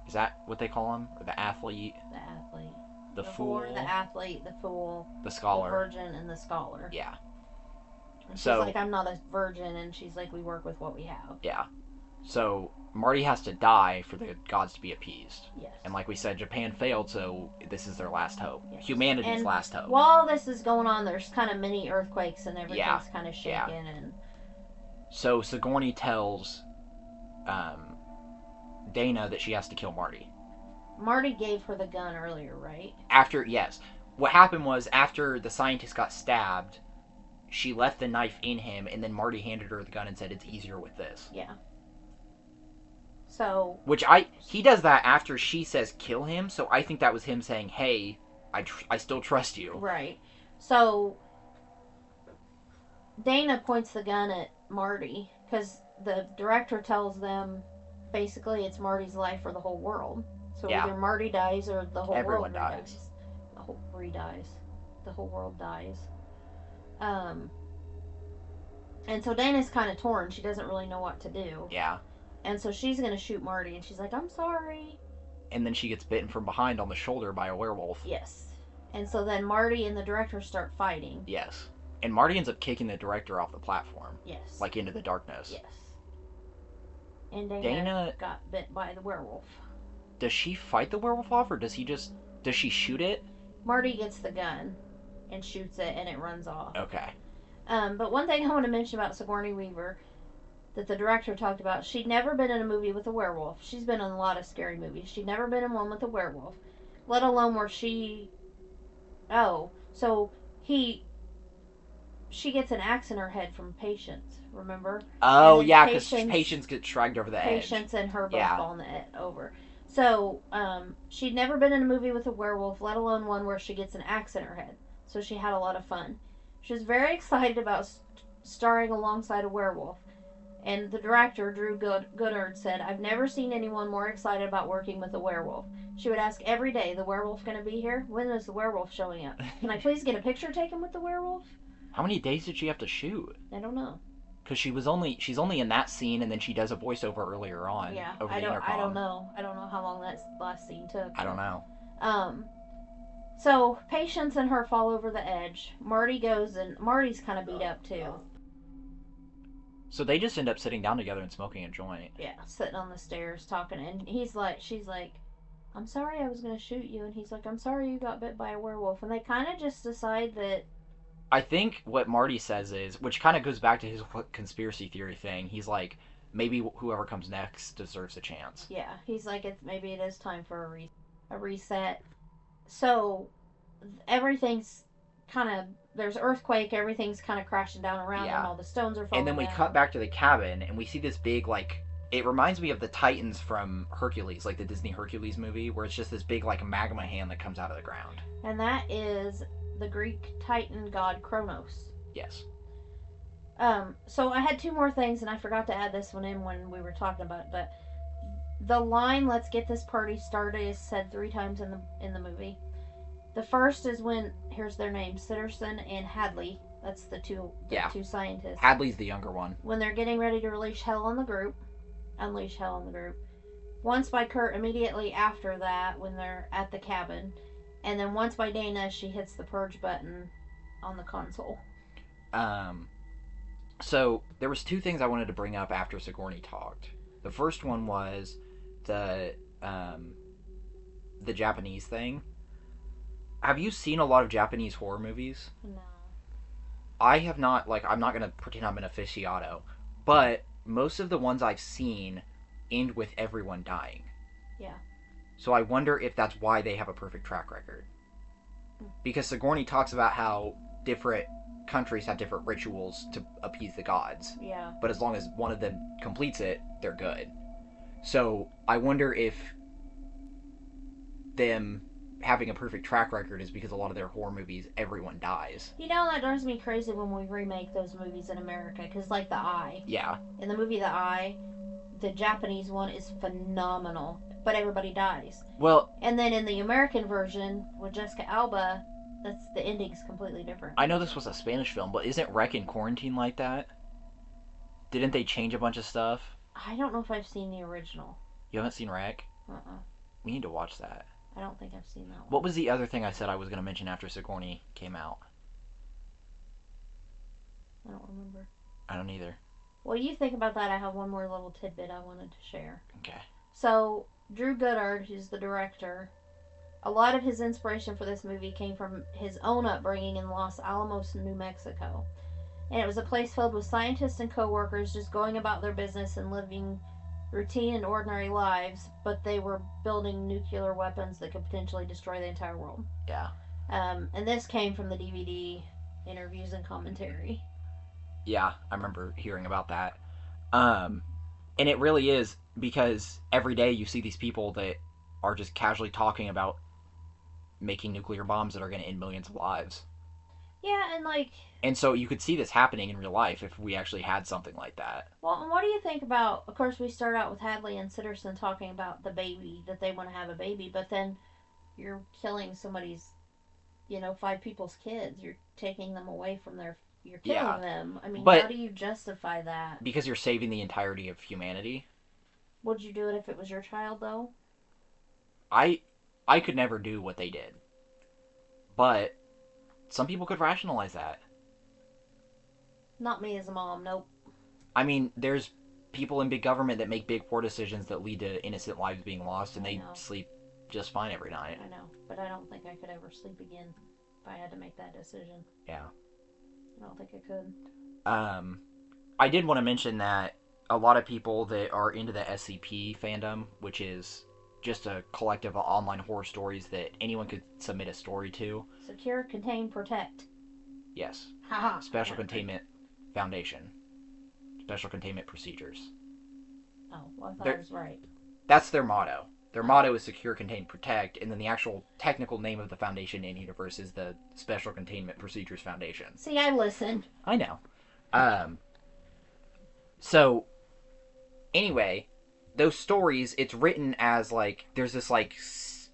Is that what they call him? Or the athlete? The athlete. The fool. Whore, the athlete, the fool. The scholar. The virgin, and the scholar. Yeah. And she's So, like, I'm not a virgin, and she's like, we work with what we have. Yeah. So Marty has to die for the gods to be appeased. Yes. And like we said, Japan failed, so this is their last hope. Yes. Humanity's And last hope. while this is going on, there's kind of mini earthquakes and everything's Yeah. kind of shaking. And So Sigourney tells Dana that she has to kill Marty. Marty gave her the gun earlier, right? Yes. What happened was, after the scientist got stabbed, she left the knife in him, and then Marty handed her the gun and said, it's easier with this. Yeah. So... He does that after she says kill him, so I think that was him saying, hey, I still trust you. Right. So... Dana points the gun at Marty, because the director tells them, basically, it's Marty's life or the whole world. So Yeah. either Marty dies or the whole Everyone world dies. The whole world dies. And so Dana's kind of torn. She doesn't really know what to do. Yeah. And so she's going to shoot Marty, and she's like, I'm sorry. And then she gets bitten from behind on the shoulder by a werewolf. Yes. And so then Marty and the director start fighting. Yes. And Marty ends up kicking the director off the platform. Yes. Like into the darkness. Yes. And Dana got bit by the werewolf. Does she fight the werewolf off, or does she shoot it? Marty gets the gun and shoots it, and it runs off. Okay. But one thing I want to mention about Sigourney Weaver that the director talked about, she'd never been in a movie with a werewolf. She's been in a lot of scary movies. She'd never been in one with a werewolf, let alone where she... Oh, so she gets an axe in her head from Patience, remember? Oh, yeah, because Patience gets dragged over the edge. Patience and her both falling over. So, she'd never been in a movie with a werewolf, let alone one where she gets an axe in her head. So she had a lot of fun. She was very excited about starring alongside a werewolf. And the director, Drew Goddard, said, I've never seen anyone more excited about working with a werewolf. She would ask every day, the werewolf going to be here? When is the werewolf showing up? Can I please get a picture taken with the werewolf? How many days did she have to shoot? I don't know. Because she's only in that scene, and then she does a voiceover earlier on. Yeah, over I the intercom. don't know. I don't know how long that last scene took. I don't know. So Patience and her fall over the edge. Marty goes, and Marty's kind of beat up too. So they just end up sitting down together and smoking a joint. Yeah, sitting on the stairs talking, and she's like, I'm sorry I was gonna shoot you, and he's like, I'm sorry you got bit by a werewolf, and they kind of just decide that. I think what Marty says is, which kind of goes back to his conspiracy theory thing, he's like, maybe whoever comes next deserves a chance. Yeah, he's like, maybe it is time for a reset. So, everything's kind of, there's earthquake, everything's kind of crashing down around them, all the stones are falling And then we down. cut back to the cabin, and we see this big, like, it reminds me of the Titans from Hercules, like the Disney Hercules movie, where it's just this big, like, magma hand that comes out of the ground. And that is the Greek Titan god Kronos. Yes. So I had two more things, and I forgot to add this one in when we were talking about it, but the line, let's get this party started, is said 3 times in the movie. The first is when, here's their names, Sitterson and Hadley. That's the two scientists. Hadley's the younger one. When they're getting ready to unleash hell on the group. Once by Kurt immediately after that, when they're at the cabin. And then once by Dana, she hits the purge button on the console. So there was two things I wanted to bring up after Sigourney talked. The first one was the um, the Japanese thing. Have you seen a lot of Japanese horror movies? No. I have not. Like, I'm not gonna pretend I'm an aficionado, but most of the ones I've seen end with everyone dying. Yeah. So I wonder if that's why they have a perfect track record. Because Sigourney talks about how different countries have different rituals to appease the gods. Yeah. But as long as one of them completes it, they're good. So I wonder if them having a perfect track record is because a lot of their horror movies, everyone dies. You know, that drives me crazy when we remake those movies in America, because, like, The Eye. Yeah. In the movie The Eye, the Japanese one is phenomenal, but everybody dies. Well, And then in the American version, with Jessica Alba, the ending's completely different. I know this was a Spanish film, but isn't Wreck in Quarantine like that? Didn't they change a bunch of stuff? I don't know if I've seen the original. You haven't seen Wreck? Uh-uh. We need to watch that. I don't think I've seen that one. What was the other thing I said I was going to mention after Sigourney came out? I don't remember. I don't either. While you think about that, I have one more little tidbit I wanted to share. Okay. So, Drew Goddard, who's the director, a lot of his inspiration for this movie came from his own upbringing in Los Alamos, New Mexico. And it was a place filled with scientists and co-workers just going about their business and living routine and ordinary lives, but they were building nuclear weapons that could potentially destroy the entire world. Yeah. And this came from the DVD interviews and commentary. Yeah, I remember hearing about that. And it really is, because every day you see these people that are just casually talking about making nuclear bombs that are going to end millions of lives. Yeah, and like... And so you could see this happening in real life if we actually had something like that. Well, and what do you think about... Of course, we start out with Hadley and Sitterson talking about the baby, that they want to have a baby, but then you're killing somebody's, 5 people's kids. You're taking them away from their... You're killing them. I mean, but how do you justify that? Because you're saving the entirety of humanity. Would you do it if it was your child, though? I could never do what they did. But some people could rationalize that. Not me as a mom, nope. I mean, there's people in big government that make big poor decisions that lead to innocent lives being lost, and they sleep just fine every night. I know, but I don't think I could ever sleep again if I had to make that decision. Yeah. I don't think I could. I did want to mention that a lot of people that are into the SCP fandom, which is just a collective of online horror stories that anyone could submit a story to. Secure, contain, protect. Yes. Haha. Special Containment Foundation. Special Containment Procedures. Oh, well, I thought I was right. That's their motto. Their motto is Secure, Contain, Protect, and then the actual technical name of the foundation in universe is the Special Containment Procedures Foundation. See, I listened. I know. So, anyway, those stories, it's written as, there's this, is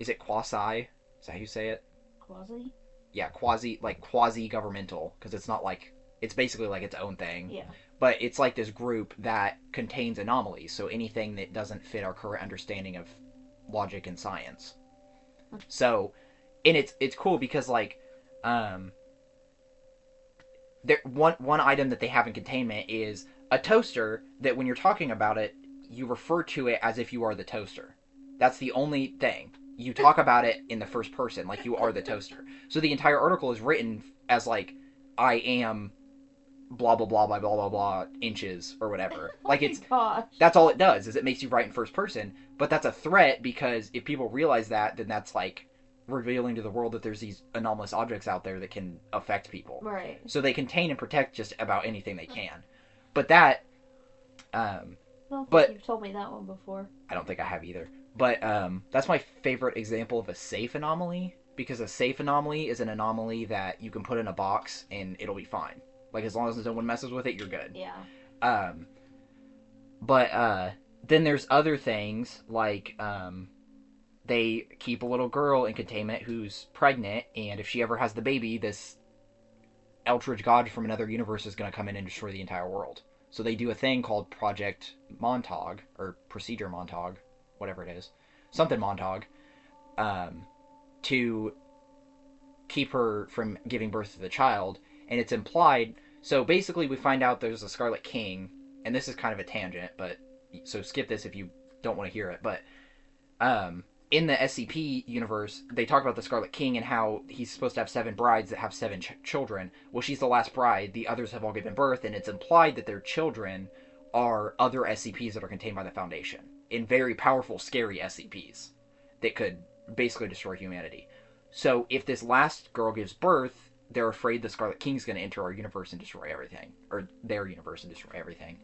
it quasi? Is that how you say it? Quasi? Yeah, quasi-governmental, because it's not it's basically its own thing. Yeah. But it's like this group that contains anomalies, so anything that doesn't fit our current understanding of logic and science. So, and it's cool because one item that they have in containment is a toaster that when you're talking about it, you refer to it as if you are the toaster. That's the only thing. You talk about it in the first person, like you are the toaster. So the entire article is written as I am blah blah blah by blah blah blah inches or whatever. That's all it does, is it makes you write in first person. But that's a threat, because if people realize that, then that's revealing to the world that there's these anomalous objects out there that can affect people. Right. So they contain and protect just about anything they can. But that But you've told me that one before. I don't think I have either. But that's my favorite example of a safe anomaly, because a safe anomaly is an anomaly that you can put in a box and it'll be fine. As long as no one messes with it, you're good. Yeah. But then there's other things, they keep a little girl in containment who's pregnant, and if she ever has the baby, this Eldritch God from another universe is going to come in and destroy the entire world. So they do a thing called Project Montauk, or Procedure Montauk, whatever it is. Something Montauk, to keep her from giving birth to the child. and it's implied. So basically, we find out there's a Scarlet King, and this is kind of a tangent, but so skip this if you don't want to hear it. But in the SCP universe, they talk about the Scarlet King and how he's supposed to have 7 brides that have 7 children. Well, she's the last bride. The others have all given birth, and it's implied that their children are other SCPs that are contained by the Foundation, in very powerful, scary SCPs that could basically destroy humanity. So if this last girl gives birth, they're afraid the Scarlet King's going to enter our universe and destroy everything, or their universe and destroy everything.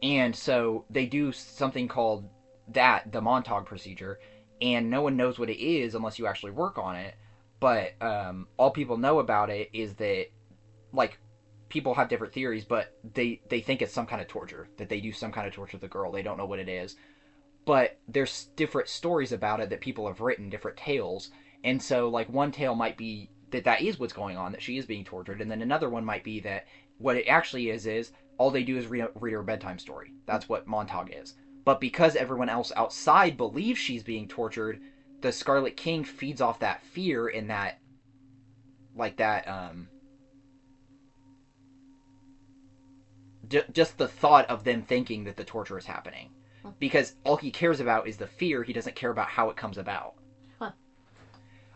And so they do something called the Montauk procedure, and no one knows what it is unless you actually work on it. But all people know about it is that, like, people have different theories, but they think it's some kind of torture, that they do some kind of torture to the girl. They don't know what it is. But there's different stories about it that people have written, different tales. And so, like, one tale might be that is what's going on, that she is being tortured. And then another one might be that what it actually is all they do is read her bedtime story. That's what Montauk is. But because everyone else outside believes she's being tortured, the Scarlet King feeds off that fear and that, like, that, just the thought of them thinking that the torture is happening. Because all he cares about is the fear. He doesn't care about how it comes about. Huh.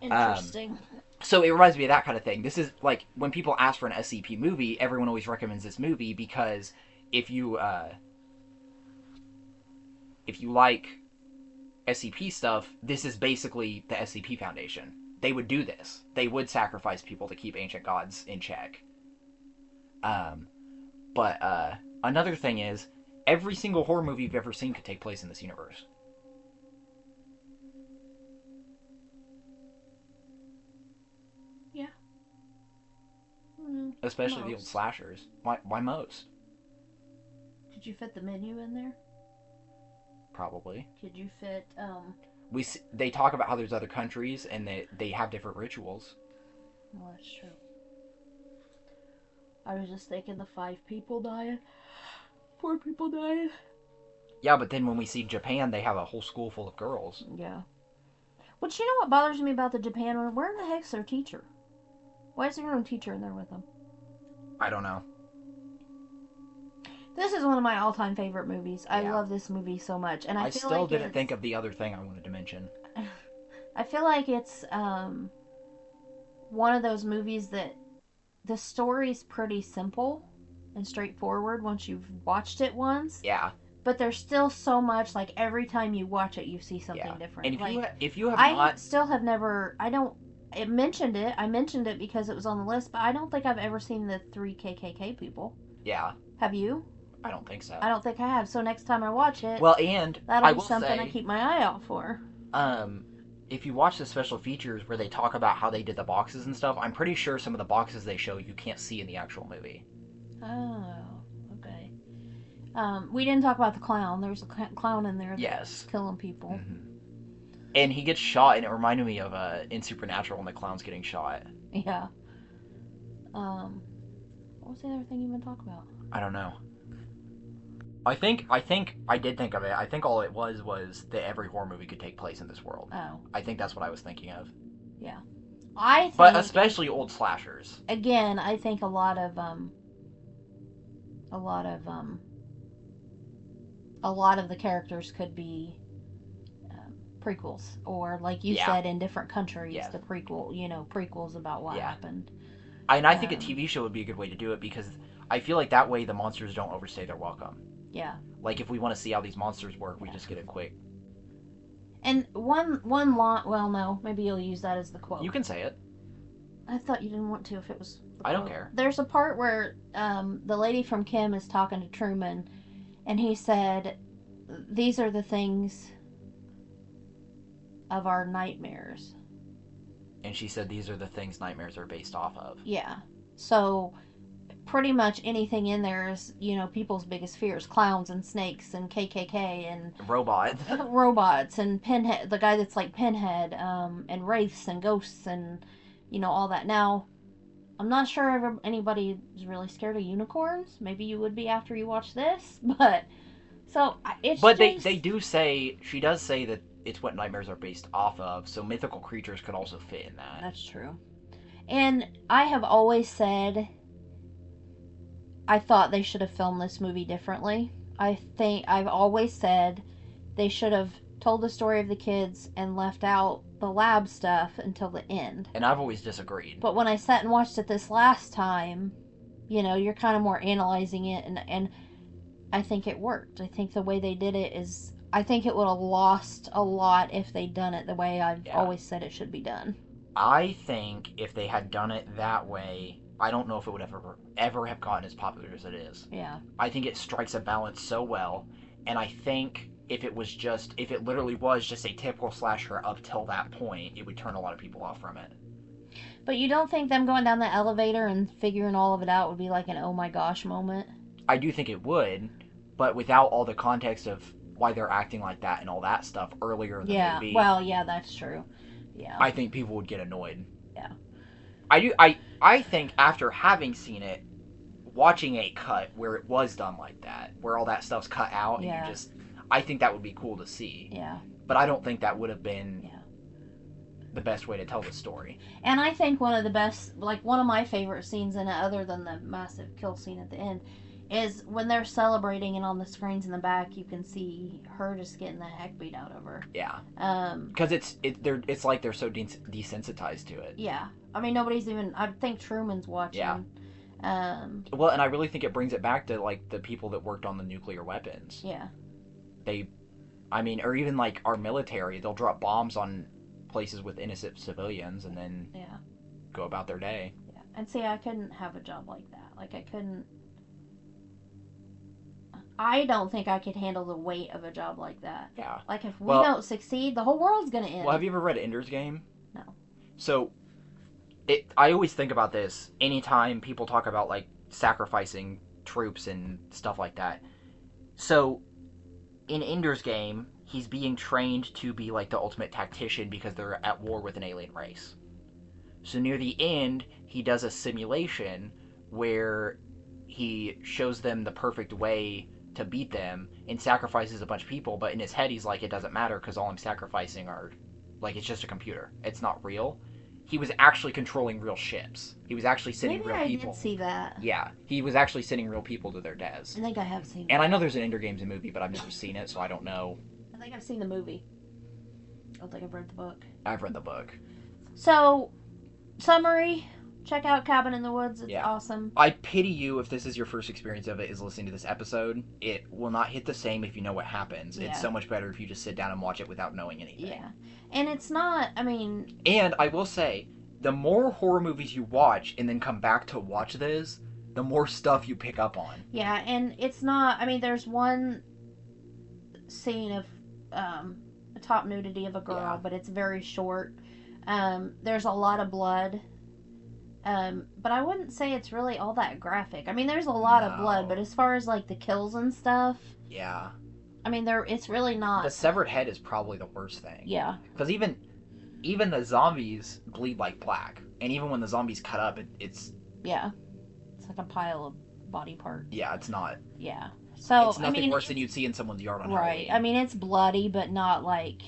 Interesting. So it reminds me of that kind of thing. This is, like, when people ask for an SCP movie, everyone always recommends this movie because if you like SCP stuff, this is basically the SCP Foundation. They would do this. They would sacrifice people to keep ancient gods in check. But another thing is, every single horror movie you've ever seen could take place in this universe. Yeah. Especially the old slashers. Why most? Did you fit the menu in there? Probably. Could you fit, They talk about how there's other countries and they have different rituals. Well, that's true. I was just thinking the 5 people dying. 4 people dying. Yeah, but then when we see Japan, they have a whole school full of girls. Yeah. But you know what bothers me about the Japan one? Where in the heck's their teacher? Why is there no teacher in there with them? I don't know. This is one of my all-time favorite movies. I love this movie so much, and I feel still like didn't think of the other thing I wanted to mention. I feel like it's one of those movies that the story's pretty simple and straightforward once you've watched it once. Yeah. But there's still so much, like, every time you watch it, you see something different. And if you have I not... still have never... I mentioned it because it was on the list, but I don't think I've ever seen the 3 KKK people. Yeah. Have you? I don't think so. I don't think I have. So next time I watch it, well, and that'll be something I keep my eye out for. If you watch the special features where they talk about how they did the boxes and stuff, I'm pretty sure some of the boxes they show you can't see in the actual movie. Oh, okay. We didn't talk about the clown. There's a clown in there that's killing people. Mm-hmm. And he gets shot, and it reminded me of in Supernatural when the clown's getting shot. Yeah. What was the other thing you want to talk about? I don't know. I think I did think of it. I think all it was that every horror movie could take place in this world. Oh. I think that's what I was thinking of. Yeah. But especially old slashers. Again, I think a lot of the characters could be prequels, or like you said, in different countries, the prequels about what happened. And I think a TV show would be a good way to do it, because I feel like that way the monsters don't overstay their welcome. Yeah. Like, if we want to see how these monsters work, we just get it quick. And one line, well, no, maybe you'll use that as the quote. You can say it. I thought you didn't want to if it was the I quote. don't care. There's a part where the lady from Kim is talking to Truman, and he said, "These are the things of our nightmares." And she said, "These are the things nightmares are based off of." Yeah. So pretty much anything in there is, people's biggest fears. Clowns and snakes and KKK and... robots. robots and Pinhead, the guy that's like Pinhead, and wraiths and ghosts and, all that. Now, I'm not sure anybody is really scared of unicorns. Maybe you would be after you watch this, but... So, it's But just... they do say... She does say that it's what nightmares are based off of, so mythical creatures could also fit in that. That's true. And I have always said I thought they should have filmed this movie differently. I think I've always said they should have told the story of the kids and left out the lab stuff until the end. And I've always disagreed. But when I sat and watched it this last time, you're kind of more analyzing it, and I think it worked. I think the way they did it is... I think it would have lost a lot if they'd done it the way I've always said it should be done. I think if they had done it that way, I don't know if it would ever have gotten as popular as it is. Yeah. I think it strikes a balance so well, and I think if it literally was just a typical slasher up till that point, it would turn a lot of people off from it. But you don't think them going down the elevator and figuring all of it out would be like an oh my gosh moment? I do think it would, but without all the context of why they're acting like that and all that stuff earlier in the movie. Yeah, well, yeah, that's true. Yeah. I think people would get annoyed. Yeah. I think after having seen it, watching a cut where it was done like that, where all that stuff's cut out, and I think that would be cool to see. Yeah. But I don't think that would have been the best way to tell the story. And I think one of my favorite scenes in it, other than the massive kill scene at the end, is when they're celebrating and on the screens in the back you can see her just getting the heck beat out of her. Yeah. Because it's like they're so desensitized to it. Yeah. I mean, nobody's even... I think Truman's watching. Yeah. Well, and I really think it brings it back to, like, the people that worked on the nuclear weapons. Yeah. Or even, like, our military, they'll drop bombs on places with innocent civilians and then go about their day. Yeah. And see, I couldn't have a job like that. Like, I couldn't... I don't think I could handle the weight of a job like that. Yeah. Like, if we don't succeed, the whole world's gonna end. Well, have you ever read Ender's Game? No. So, I always think about this anytime people talk about, like, sacrificing troops and stuff like that. So, in Ender's Game, he's being trained to be, like, the ultimate tactician because they're at war with an alien race. So, near the end, he does a simulation where he shows them the perfect way to beat them and sacrifices a bunch of people, but in his head he's like, it doesn't matter because all I'm sacrificing are, like, it's just a computer. It's not real. He was actually controlling real ships. He was actually sending real people. Maybe I did see that. Yeah, he was actually sending real people to their deaths. I think I have seen And I know there's an Ender Games movie, but I've never seen it, so I don't know. I think I've seen the movie. I don't think I've read the book. I've read the book. So, summary... Check out Cabin in the Woods. It's awesome. I pity you if this is your first experience of it, is listening to this episode. It will not hit the same if you know what happens. Yeah. It's so much better if you just sit down and watch it without knowing anything. Yeah. And it's not, I mean... And I will say, the more horror movies you watch and then come back to watch this, the more stuff you pick up on. Yeah, and it's not... I mean, there's one scene of top nudity of a girl, but it's very short. There's a lot of blood. But I wouldn't say it's really all that graphic. I mean, there's a lot of blood, but as far as, like, the kills and stuff... Yeah. I mean, it's really not... The severed head is probably the worst thing. Yeah. Because even the zombies bleed like black. And even when the zombies cut up, it's... Yeah. It's like a pile of body parts. Yeah, it's not... Yeah. So, it's nothing worse than you'd see in someone's yard on Halloween. Right. I mean, it's bloody, but not, like...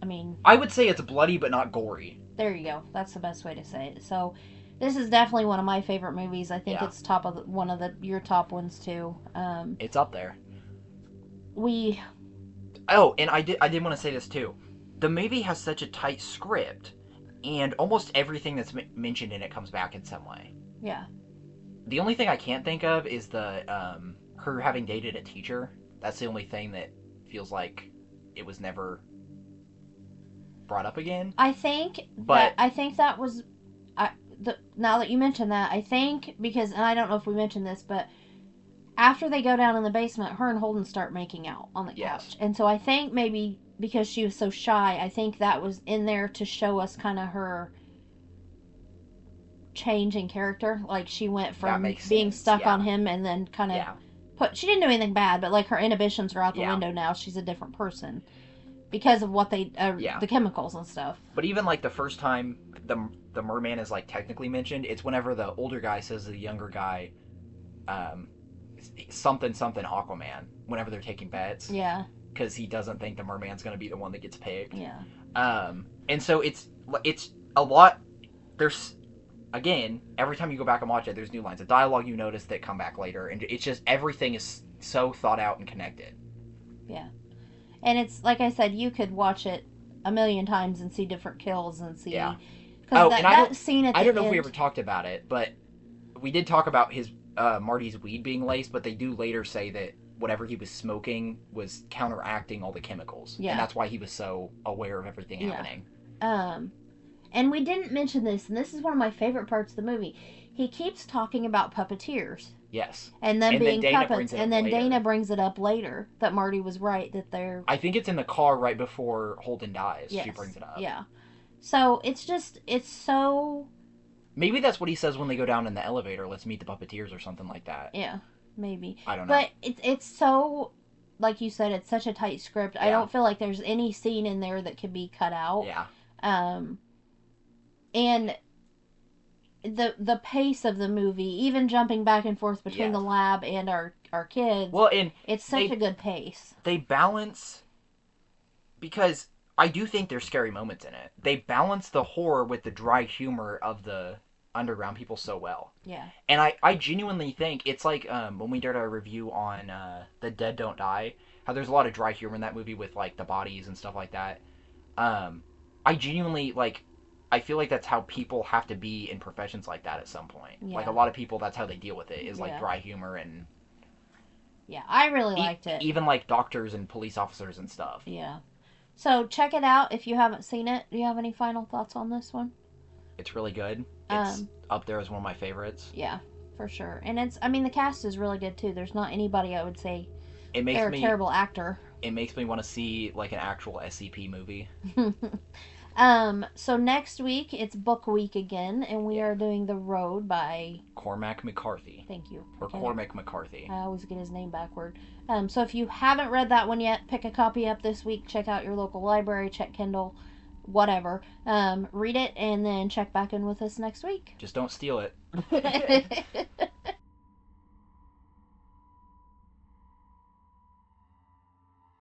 I mean... I would say it's bloody, but not gory. There you go. That's the best way to say it. So, this is definitely one of my favorite movies. I think it's one of your top ones too. It's up there. Oh, and I did want to say this too. The movie has such a tight script, and almost everything that's mentioned in it comes back in some way. Yeah. The only thing I can't think of is the her having dated a teacher. That's the only thing that feels like it was never brought up again. I think that was now that you mention that, I think, because, and I don't know if we mentioned this, but after they go down in the basement, her and Holden start making out on the couch. And so I think maybe because she was so shy, I think that was in there to show us kind of her change in character. Like, she went from being stuck on him and then kind of she didn't do anything bad, but like her inhibitions are out the window now. She's a different person. Because of what they, the chemicals and stuff. But even, like, the first time the merman is, like, technically mentioned, it's whenever the older guy says to the younger guy, something Aquaman, whenever they're taking bets. Yeah. Because he doesn't think the merman's going to be the one that gets picked. Yeah. And so it's a lot, there's again, every time you go back and watch it, there's new lines of dialogue you notice that come back later, and it's just everything is so thought out and connected. Yeah. And it's, like I said, you could watch it a million times and see different kills and see... Yeah. Because that scene at the end... I don't know if we ever talked about it, but we did talk about his Marty's weed being laced, but they do later say that whatever he was smoking was counteracting all the chemicals. Yeah. And that's why he was so aware of everything happening. And we didn't mention this, and this is one of my favorite parts of the movie. He keeps talking about puppeteers. Yes. And them being puppets, and then Dana brings it up later that Marty was right, that they're... I think it's in the car right before Holden dies. Yes. She brings it up. Yeah. So, it's so... Maybe that's what he says when they go down in the elevator, let's meet the puppeteers or something like that. Yeah, maybe. I don't know. But it's so... Like you said, it's such a tight script. Yeah. I don't feel like there's any scene in there that could be cut out. Yeah. And the pace of the movie, even jumping back and forth between the lab and our kids, and it's such a good pace. They balance, because I do think there's scary moments in it. They balance the horror with the dry humor of the underground people so well. Yeah. And I genuinely think it's like when we did our review on The Dead Don't Die, how there's a lot of dry humor in that movie with like the bodies and stuff like that. I genuinely I feel like that's how people have to be in professions like that at some point. Yeah. Like a lot of people, that's how they deal with it, is like dry humor and... Yeah, I really liked it. Even like doctors and police officers and stuff. Yeah. So check it out if you haven't seen it. Do you have any final thoughts on this one? It's really good. It's up there as one of my favorites. Yeah, for sure. And the cast is really good too. There's not anybody I would say they're a terrible actor. It makes me want to see like an actual SCP movie. So next week it's Book Week again, and we are doing The Road by Cormac McCarthy. Thank you. Or Cormac McCarthy. I always get his name backward. So if you haven't read that one yet, pick a copy up this week. Check out your local library, check Kindle, whatever. Read it, and then check back in with us next week. Just don't steal it.